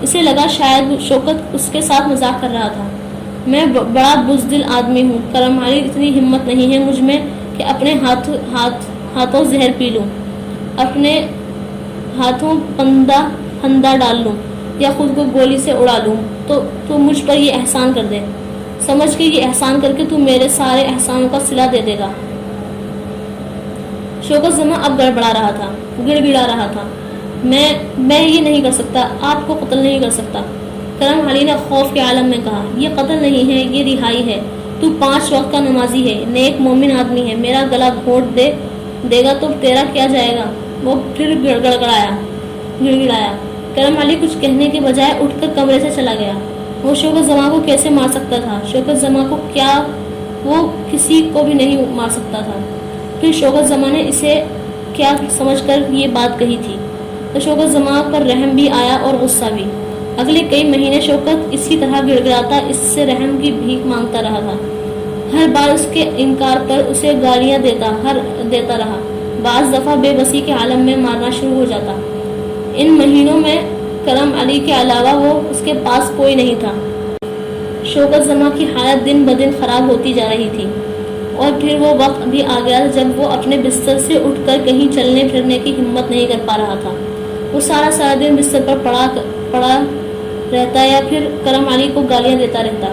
اسے لگا شاید شوکت اس کے ساتھ مذاق کر رہا تھا۔ میں بڑا بزدل آدمی ہوں کرم علی، اتنی ہمت نہیں ہے مجھ میں کہ اپنے ہاتھوں زہر پی لوں، اپنے ہاتھوں پھندا ڈال لوں یا خود کو گولی سے اڑا لوں۔ تو مجھ پر یہ احسان کر دے، سمجھ کے یہ احسان کر کے تو میرے سارے احسانوں کا صلہ دے دے گا۔ شوکت زماں اب گڑبڑا رہا تھا، گڑ گڑا رہا تھا۔ میں یہ نہیں کر سکتا، آپ کو قتل نہیں کر سکتا۔ کرم علی نے خوف کے عالم میں کہا، یہ قتل نہیں ہے، یہ رہائی ہے۔ تو 5 وقت کا نمازی ہے، نیک مومن آدمی ہے، میرا گلا گھونٹ دے گا تو تیرا کیا جائے گا؟ وہ پھر گڑگڑایا۔ کرم علی کچھ کہنے کے بجائے اٹھ کر کمرے سے چلا گیا۔ وہ شوکت زماں کو کیسے مار سکتا تھا؟ شوکت زماں کو کیا وہ کسی کو بھی نہیں مار سکتا تھا؟ پھر شوکت زماں نے اسے کیا سمجھ کر یہ بات کہی تھی؟ تو شوکت زماں پر رحم بھی آیا اور غصہ بھی۔ اگلے کئی مہینے شوکت اسی طرح گڑگڑاتا اس سے رحم کی بھیک مانگتا رہا تھا۔ ہر بار اس کے انکار پر اسے گالیاں دیتا رہا، بعض دفعہ بے بسی کے عالم میں مارنا شروع ہو جاتا۔ ان مہینوں میں کرم علی کے علاوہ اس کے پاس کوئی نہیں تھا۔ شوکت زماں کی حالت دن بدن خراب ہوتی جا رہی تھی اور پھر وہ وقت بھی آ گیا جب وہ اپنے بستر سے اٹھ کر کہیں چلنے پھرنے کی ہمت نہیں کر پا رہا تھا۔ وہ سارا دن بستر پر پڑا رہتا یا پھر کرم علی کو گالیاں دیتا رہتا۔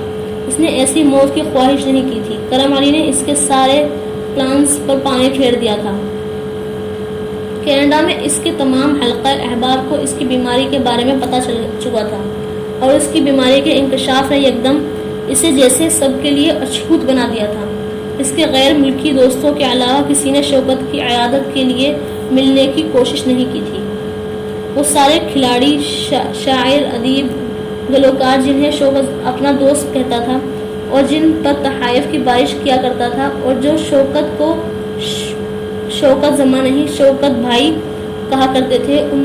اس نے ایسی موت کی خواہش نہیں کی تھی۔ کرم علی نے اس کے سارے پلانز پر پانی پھیر دیا تھا۔ کینیڈا میں اس کے تمام حلقہ احباب کو اس کی بیماری کے بارے میں پتہ چل چکا تھا اور اس کی بیماری کے انکشاف نے یکدم اسے جیسے سب کے لیے اچھوت بنا دیا تھا۔ اس کے غیر ملکی دوستوں کے علاوہ کسی نے شوکت کی عیادت کے لیے ملنے کی کوشش نہیں کی تھی۔ وہ سارے کھلاڑی، شاعر، ادیب، گلوکار جنہیں شوکت اپنا دوست کہتا تھا اور جن پر تحائف کی بارش کیا کرتا تھا اور جو شوکت کو شوکت زماں نہیں شوکت بھائی کہا کرتے تھے، ان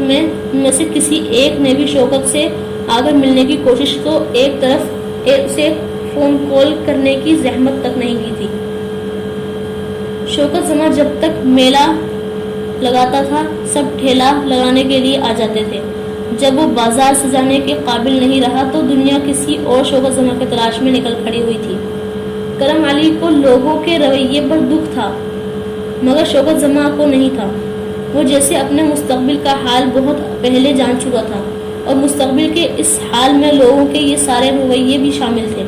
میں سے کسی ایک نے بھی شوکت سے آ کر ملنے کی کوشش تو ایک طرف اسے فون کال کرنے کی زحمت تک نہیں کی تھی۔ شوکت زماں جب تک میلہ لگاتا تھا سب ٹھیلا لگانے کے لیے آ جاتے تھے۔ جب وہ بازار سجانے کے قابل نہیں رہا تو دنیا کسی اور شوکت زماں کی تلاش میں نکل کھڑی ہوئی تھی۔ کرم علی کو لوگوں کے رویے پر دکھ تھا مگر شوکت زماں کو نہیں تھا۔ وہ جیسے اپنے مستقبل کا حال بہت پہلے جان چکا تھا اور مستقبل کے اس حال میں لوگوں کے یہ سارے رویے بھی شامل تھے۔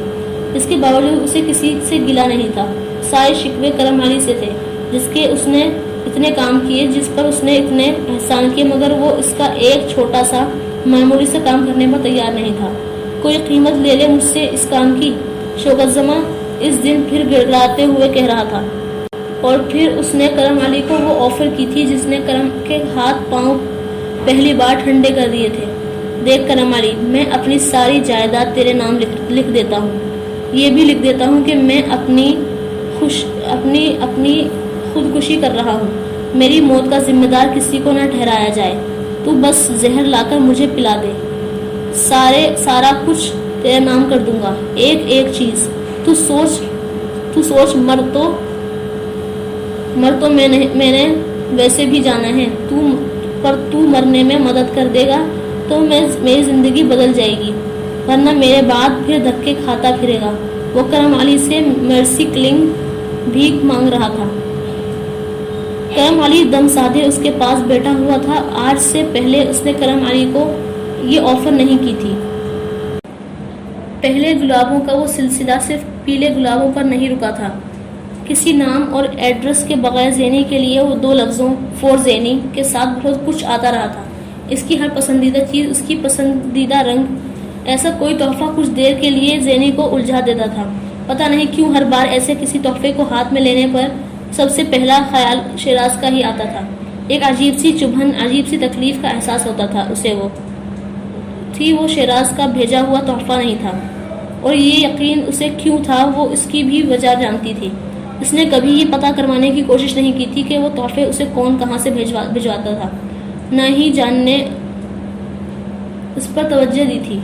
اس کے باوجود اسے کسی سے گلہ نہیں تھا۔ سارے شکوے کرم علی سے تھے جس کے اس نے اتنے کام کیے، جس پر اس نے اتنے احسان کیے، مگر وہ اس کا ایک چھوٹا سا معمولی سے کام کرنے پر تیار نہیں تھا۔ کوئی قیمت لے لے مجھ سے اس کام کی، شوکت زماں اس دن پھر گڑگڑاتے ہوئے کہہ رہا تھا۔ اور پھر اس نے کرم علی کو وہ آفر کی تھی جس نے کرم کے ہاتھ پاؤں پہلی بار ٹھنڈے کر دیے تھے۔ دیکھ کرم علی، میں اپنی ساری جائیداد تیرے نام لکھ دیتا ہوں، یہ بھی لکھ دیتا ہوں کہ میں اپنی خودکشی کر رہا ہوں، میری موت کا ذمہ دار کسی کو نہ ٹھہرایا جائے، تو بس زہر لا کر مجھے پلا دے، سارا کچھ تیرے نام کر دوں گا، ایک چیز، تو سوچ مر تو میں نے ویسے بھی جانا ہے، پر تو مرنے میں مدد کر دے گا تو میری زندگی بدل جائے گی، ورنہ میرے بعد پھر دھکے کھاتا پھرے گا۔ وہ کرم علی سے مرسی کلنگ بھیک مانگ رہا تھا۔ کرم علی دم سادھے اس کے پاس بیٹھا ہوا تھا۔ آج سے پہلے اس نے کرم علی کو یہ آفر نہیں کی تھی۔ پہلے گلابوں کا وہ سلسلہ صرف پیلے گلابوں پر نہیں رکا تھا۔ کسی نام اور ایڈریس کے بغیر زینی کے لیے وہ 2 لفظوں فور زینی کے ساتھ بہت کچھ آتا رہا تھا۔ اس کی ہر پسندیدہ چیز، اس کی پسندیدہ رنگ، ایسا کوئی تحفہ کچھ دیر کے لیے زینی کو الجھا دیتا تھا۔ پتہ نہیں کیوں ہر بار ایسے کسی تحفے کو ہاتھ میں لینے پر سب سے پہلا خیال شیراز کا ہی آتا تھا۔ ایک عجیب سی چبھن، عجیب سی تکلیف کا احساس ہوتا تھا اسے۔ وہ شیراز کا بھیجا ہوا تحفہ نہیں تھا، اور یہ یقین اسے کیوں تھا وہ اس کی بھی وجہ جانتی تھی۔ اس نے کبھی یہ پتہ کروانے کی کوشش نہیں کی تھی کہ وہ تحفے اسے کون کہاں سے بھجواتا تھا، نہ ہی جاننے اس پر توجہ دی تھی۔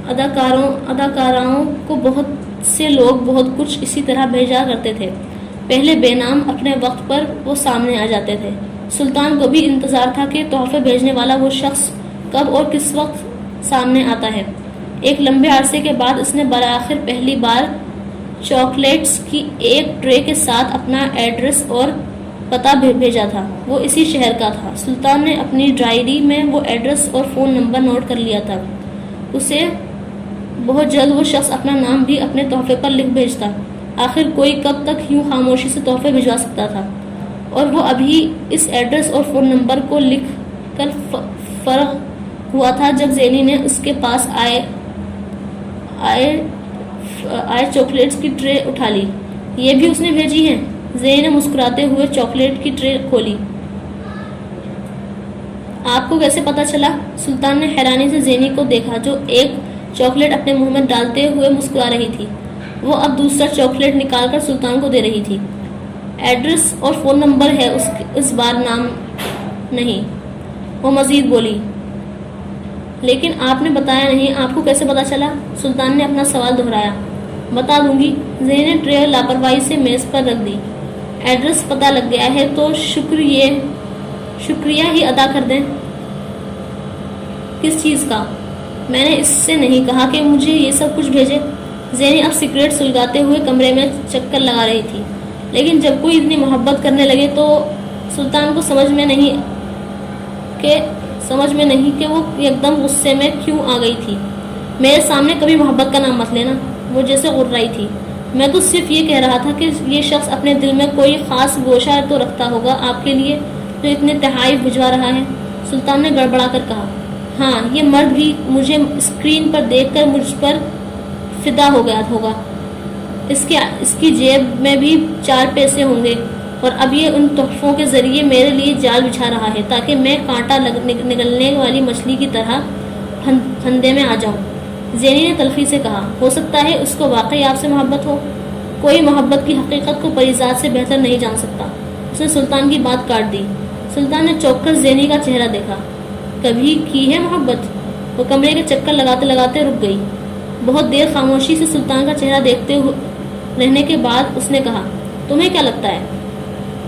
اداکاراؤں کو بہت سے لوگ بہت کچھ اسی طرح بھیجا کرتے تھے۔ پہلے بے نام اپنے وقت پر وہ سامنے آ جاتے تھے۔ سلطان کو بھی انتظار تھا کہ تحفے بھیجنے والا وہ شخص کب اور کس وقت سامنے آتا ہے۔ ایک لمبے عرصے کے بعد اس نے بالآخر پہلی بار چاکلیٹس کی ایک ٹرے کے ساتھ اپنا ایڈریس اور پتہ بھیجا تھا۔ وہ اسی شہر کا تھا۔ سلطان نے اپنی ڈائری میں وہ ایڈریس اور فون نمبر نوٹ کر لیا تھا۔ اسے بہت جلد وہ شخص اپنا نام بھی اپنے تحفے پر لکھ بھیجتا۔ آخر کوئی کب تک یوں خاموشی سے تحفے بھجوا سکتا تھا؟ اور وہ ابھی اس ایڈریس اور فون نمبر کو لکھ کر فرغ ہوا تھا جب زینی نے اس کے پاس آئے چاکلیٹس کی ٹرے اٹھا لی۔ یہ بھی اس نے بھیجی ہیں؟ زینی نے مسکراتے ہوئے چاکلیٹ کی ٹرے کھولی۔ آپ کو کیسے پتا چلا؟ سلطان نے حیرانی سے زینی کو دیکھا جو ایک چاکلیٹ اپنے منہ میں ڈالتے ہوئے مسکرا رہی تھی۔ وہ اب دوسرا چاکلیٹ نکال کر سلطان کو دے رہی تھی۔ ایڈریس اور فون نمبر ہے، اس بار نام نہیں، وہ مزید بولی۔ لیکن آپ نے بتایا نہیں، آپ کو کیسے پتا چلا؟ سلطان نے اپنا سوال دہرایا۔ بتا دوں گی، زینی نے ٹرے لاپرواہی سے میز پر رکھ دی۔ ایڈریس پتہ لگ گیا ہے تو شکریہ ہی ادا کر دیں۔ کس چیز کا؟ میں نے اس سے نہیں کہا کہ مجھے یہ سب کچھ بھیجے۔ زینی اب سگریٹ سلگاتے ہوئے کمرے میں چکر لگا رہی تھی۔ لیکن جب کوئی اتنی محبت کرنے لگے تو سلطان کو سمجھ میں نہیں کہ وہ یکدم غصے میں کیوں آ گئی تھی۔ میرے سامنے کبھی محبت کا نام مت لینا، وہ جیسے غرائی تھی۔ میں تو صرف یہ کہہ رہا تھا کہ یہ شخص اپنے دل میں کوئی خاص گوشہ تو رکھتا ہوگا آپ کے لیے جو اتنے تحائف بھجوا رہا ہے۔ سلطان نے گڑبڑا کر کہا۔ ہاں، یہ مرد بھی مجھے اسکرین پر دیکھ کر مجھ پر فدا ہو گیا ہوگا۔ اس کی جیب میں بھی 4 پیسے ہوں گے، اور اب یہ ان تحفوں کے ذریعے میرے لیے جال بچھا رہا ہے تاکہ میں کانٹا نگلنے والی مچھلی کی طرح پھندے میں آ جاؤں۔ زینی نے تلخی سے کہا۔ ہو سکتا ہے اس کو واقعی آپ سے محبت ہو۔ کوئی محبت کی حقیقت کو پریزاد سے بہتر نہیں جان سکتا۔ اس نے سلطان کی بات کاٹ دی۔ سلطان نے چونک کر زینی کا چہرہ دیکھا۔ کبھی کی ہے محبت؟ وہ کمرے کے چکر لگاتے لگاتے رک گئی۔ بہت دیر خاموشی سے سلطان کا چہرہ دیکھتے رہنے کے بعد اس نے کہا، تمہیں کیا لگتا ہے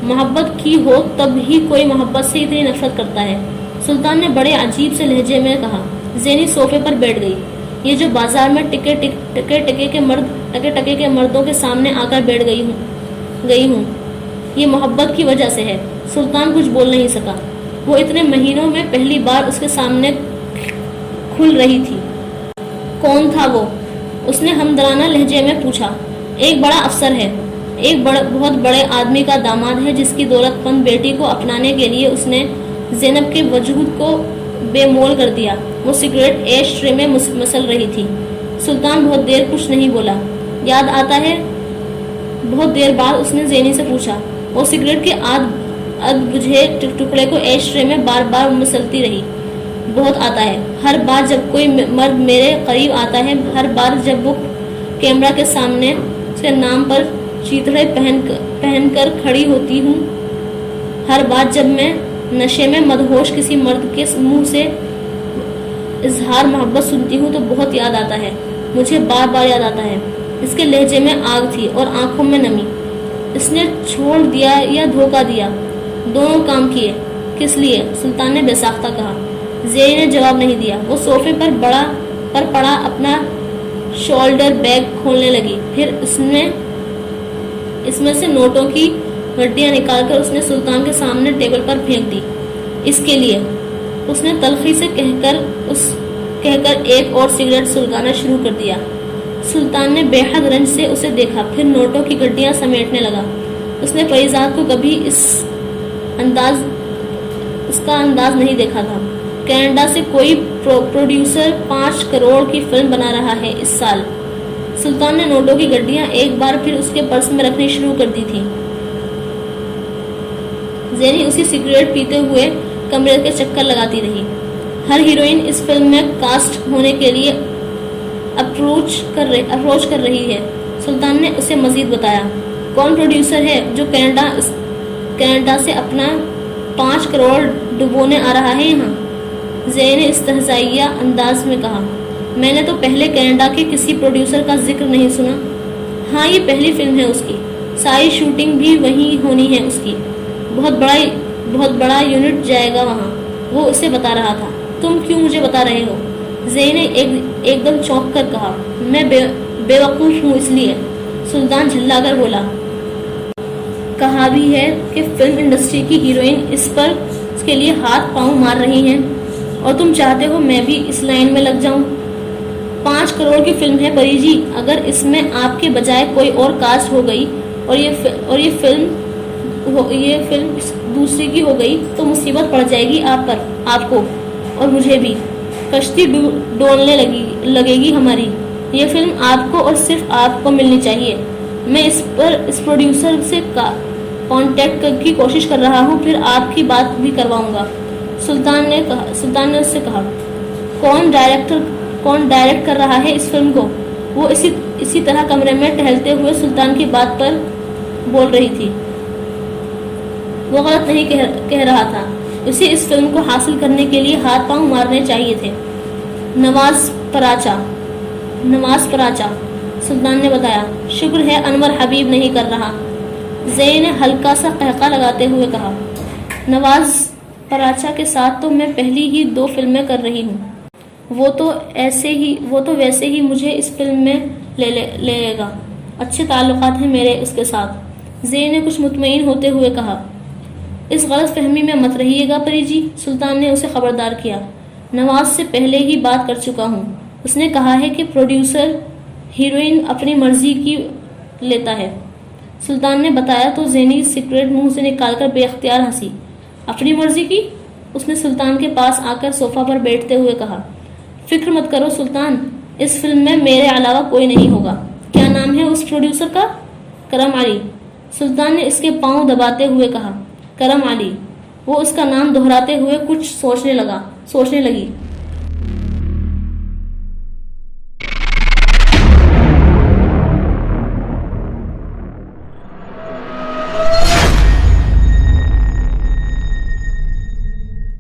محبت کی ہو تب ہی کوئی محبت سے اتنی نفرت کرتا ہے؟ سلطان نے بڑے عجیب سے لہجے میں کہا۔ زینی صوفے پر بیٹھ گئی۔ یہ جو بازار میں ٹکے کے مردوں کے سامنے آ کر بیٹھ گئی ہوں یہ محبت کی وجہ سے ہے۔ سلطان کچھ بول نہیں سکا۔ وہ اتنے مہینوں میں پہلی بار اس کے سامنے کھل رہی تھی۔ کون تھا وہ؟ اس نے ہمدردانہ لہجے میں پوچھا۔ ایک بڑا افسر ہے، ایک بہت بڑے آدمی کا داماد ہے جس کی دولت مند بیٹی کو اپنانے کے لیے اس نے زینب کے وجود کو بے مول کر دیا۔ وہ سگریٹ ایش ٹرے میں مسل رہی تھی۔ سلطان بہت دیر کچھ نہیں بولا۔ یاد آتا ہے؟ بہت دیر بعد اس نے زینی سے پوچھا۔ وہ سگریٹ کے آدھ بجھے ٹکڑے کو ایش ٹرے میں بار بار مسلتی رہی۔ بہت آتا ہے. ہر بار جب کوئی مرد میرے قریب آتا ہے, ہر بار جب وہ کیمرہ کے سامنے اس کے نام پر چیتڑے پہن کر کھڑی ہوتی ہوں, ہر بار جب میں نشے میں مدہوش کسی مرد کے منہ سے اظہار محبت سنتی ہوں تو بہت یاد آتا ہے, مجھے بار بار یاد آتا ہے. اس کے لہجے میں آگ تھی اور آنکھوں میں نمی. اس نے چھوڑ دیا یا دھوکہ دیا, دونوں کام کیے. کس لیے؟ سلطان نے بے ساختہ کہا. زینی نے جواب نہیں دیا. وہ صوفے پر پڑا اپنا شولڈر بیگ کھولنے لگی. پھر اس میں سے نوٹوں کی گڈیاں نکال کر اس نے سلطان کے سامنے ٹیبل پر پھینک دی. اس کے لیے, اس نے تلخی سے کہہ کر ایک اور سگریٹ سلگانا شروع کر دیا. سلطان نے بے حد رنج سے اسے دیکھا, پھر نوٹوں کی گڈیاں سمیٹنے لگا. اس نے پریزاد کو کبھی اس کا انداز نہیں دیکھا تھا. کینیڈا سے کوئی پروڈیوسر 5 کروڑ کی فلم بنا رہا ہے اس سال. سلطان نے نوٹوں کی گڈیاں ایک بار پھر اس کے پرس میں رکھنی شروع کر دی تھی. زینی اسی سگریٹ پیتے ہوئے کمرے کے چکر لگاتی رہی. ہر ہیروئن اس فلم میں کاسٹ ہونے کے لیے اپروچ کر رہی ہے. سلطان نے اسے مزید بتایا. کون پروڈیوسر ہے جو کینیڈا سے اپنا 5 کروڑ ڈبونے آ رہا ہے یہاں؟ زینی نے استہزائیہ انداز میں کہا. میں نے تو پہلے کینیڈا کے کسی پروڈیوسر کا ذکر نہیں سنا. ہاں, یہ پہلی فلم ہے اس کی. ساری شوٹنگ بھی وہیں ہونی ہے اس کی. بہت بڑا یونٹ جائے گا وہاں. وہ اسے بتا رہا تھا. تم کیوں مجھے بتا رہے ہو؟ زینی نے ایک دم چونک کر کہا. میں بے وقوف ہوں اس لیے. سلطان جھلا کر بولا. کہا بھی ہے کہ فلم انڈسٹری کی ہیروئن اس کے لیے ہاتھ پاؤں مار رہی ہیں, اور تم چاہتے ہو میں بھی اس لائن میں لگ جاؤں. 5 کروڑ کی فلم ہے پری جی. اگر اس میں آپ کے بجائے کوئی اور کاسٹ ہو گئی اور یہ فلم دوسری کی ہو گئی تو مصیبت پڑ جائے گی آپ کو اور مجھے بھی. کشتی ڈولنے لگے گی ہماری. یہ فلم آپ کو اور صرف آپ کو ملنی چاہیے. میں اس پروڈیوسر سے کانٹیکٹ کی کوشش کر رہا ہوں, پھر آپ کی بات بھی کرواؤں گا. سلطان نے اس سے کہا. کون ڈائریکٹ کر رہا ہے اس فلم کو؟ وہ اسی طرح کمرے میں ٹہلتے ہوئے سلطان کی بات پر بول رہی تھی. وہ غلط نہیں کہہ رہا تھا. اسے اس فلم کو حاصل کرنے کے لیے ہاتھ پاؤں مارنے چاہیے تھے. نواز پراچا, سلطان نے بتایا. شکر ہے انور حبیب نہیں کر رہا. زینی نے ہلکا سا قہقہ لگاتے ہوئے کہا. نواز پراچا کے ساتھ تو میں پہلی ہی 2 فلمیں کر رہی ہوں. وہ تو ویسے ہی مجھے اس فلم میں لے لے گا. اچھے تعلقات ہیں میرے اس کے ساتھ. زینی نے کچھ مطمئن ہوتے ہوئے کہا. اس غلط فہمی میں مت رہیے گا پری جی. سلطان نے اسے خبردار کیا. نواز سے پہلے ہی بات کر چکا ہوں. اس نے کہا ہے کہ پروڈیوسر ہیروئن اپنی مرضی کی لیتا ہے. سلطان نے بتایا تو زینی سگریٹ منہ سے نکال کر بے اختیار ہنسی. اپنی مرضی کی؟ اس نے سلطان کے پاس آ کر صوفہ پر بیٹھتے ہوئے کہا. فکر مت کرو سلطان, اس فلم میں میرے علاوہ کوئی نہیں ہوگا. کیا نام ہے اس پروڈیوسر کا؟ کرم علی. سلطان نے اس کے پاؤں دباتے ہوئے کہا. کرم علی. وہ اس کا نام دہراتے ہوئے کچھ سوچنے لگی.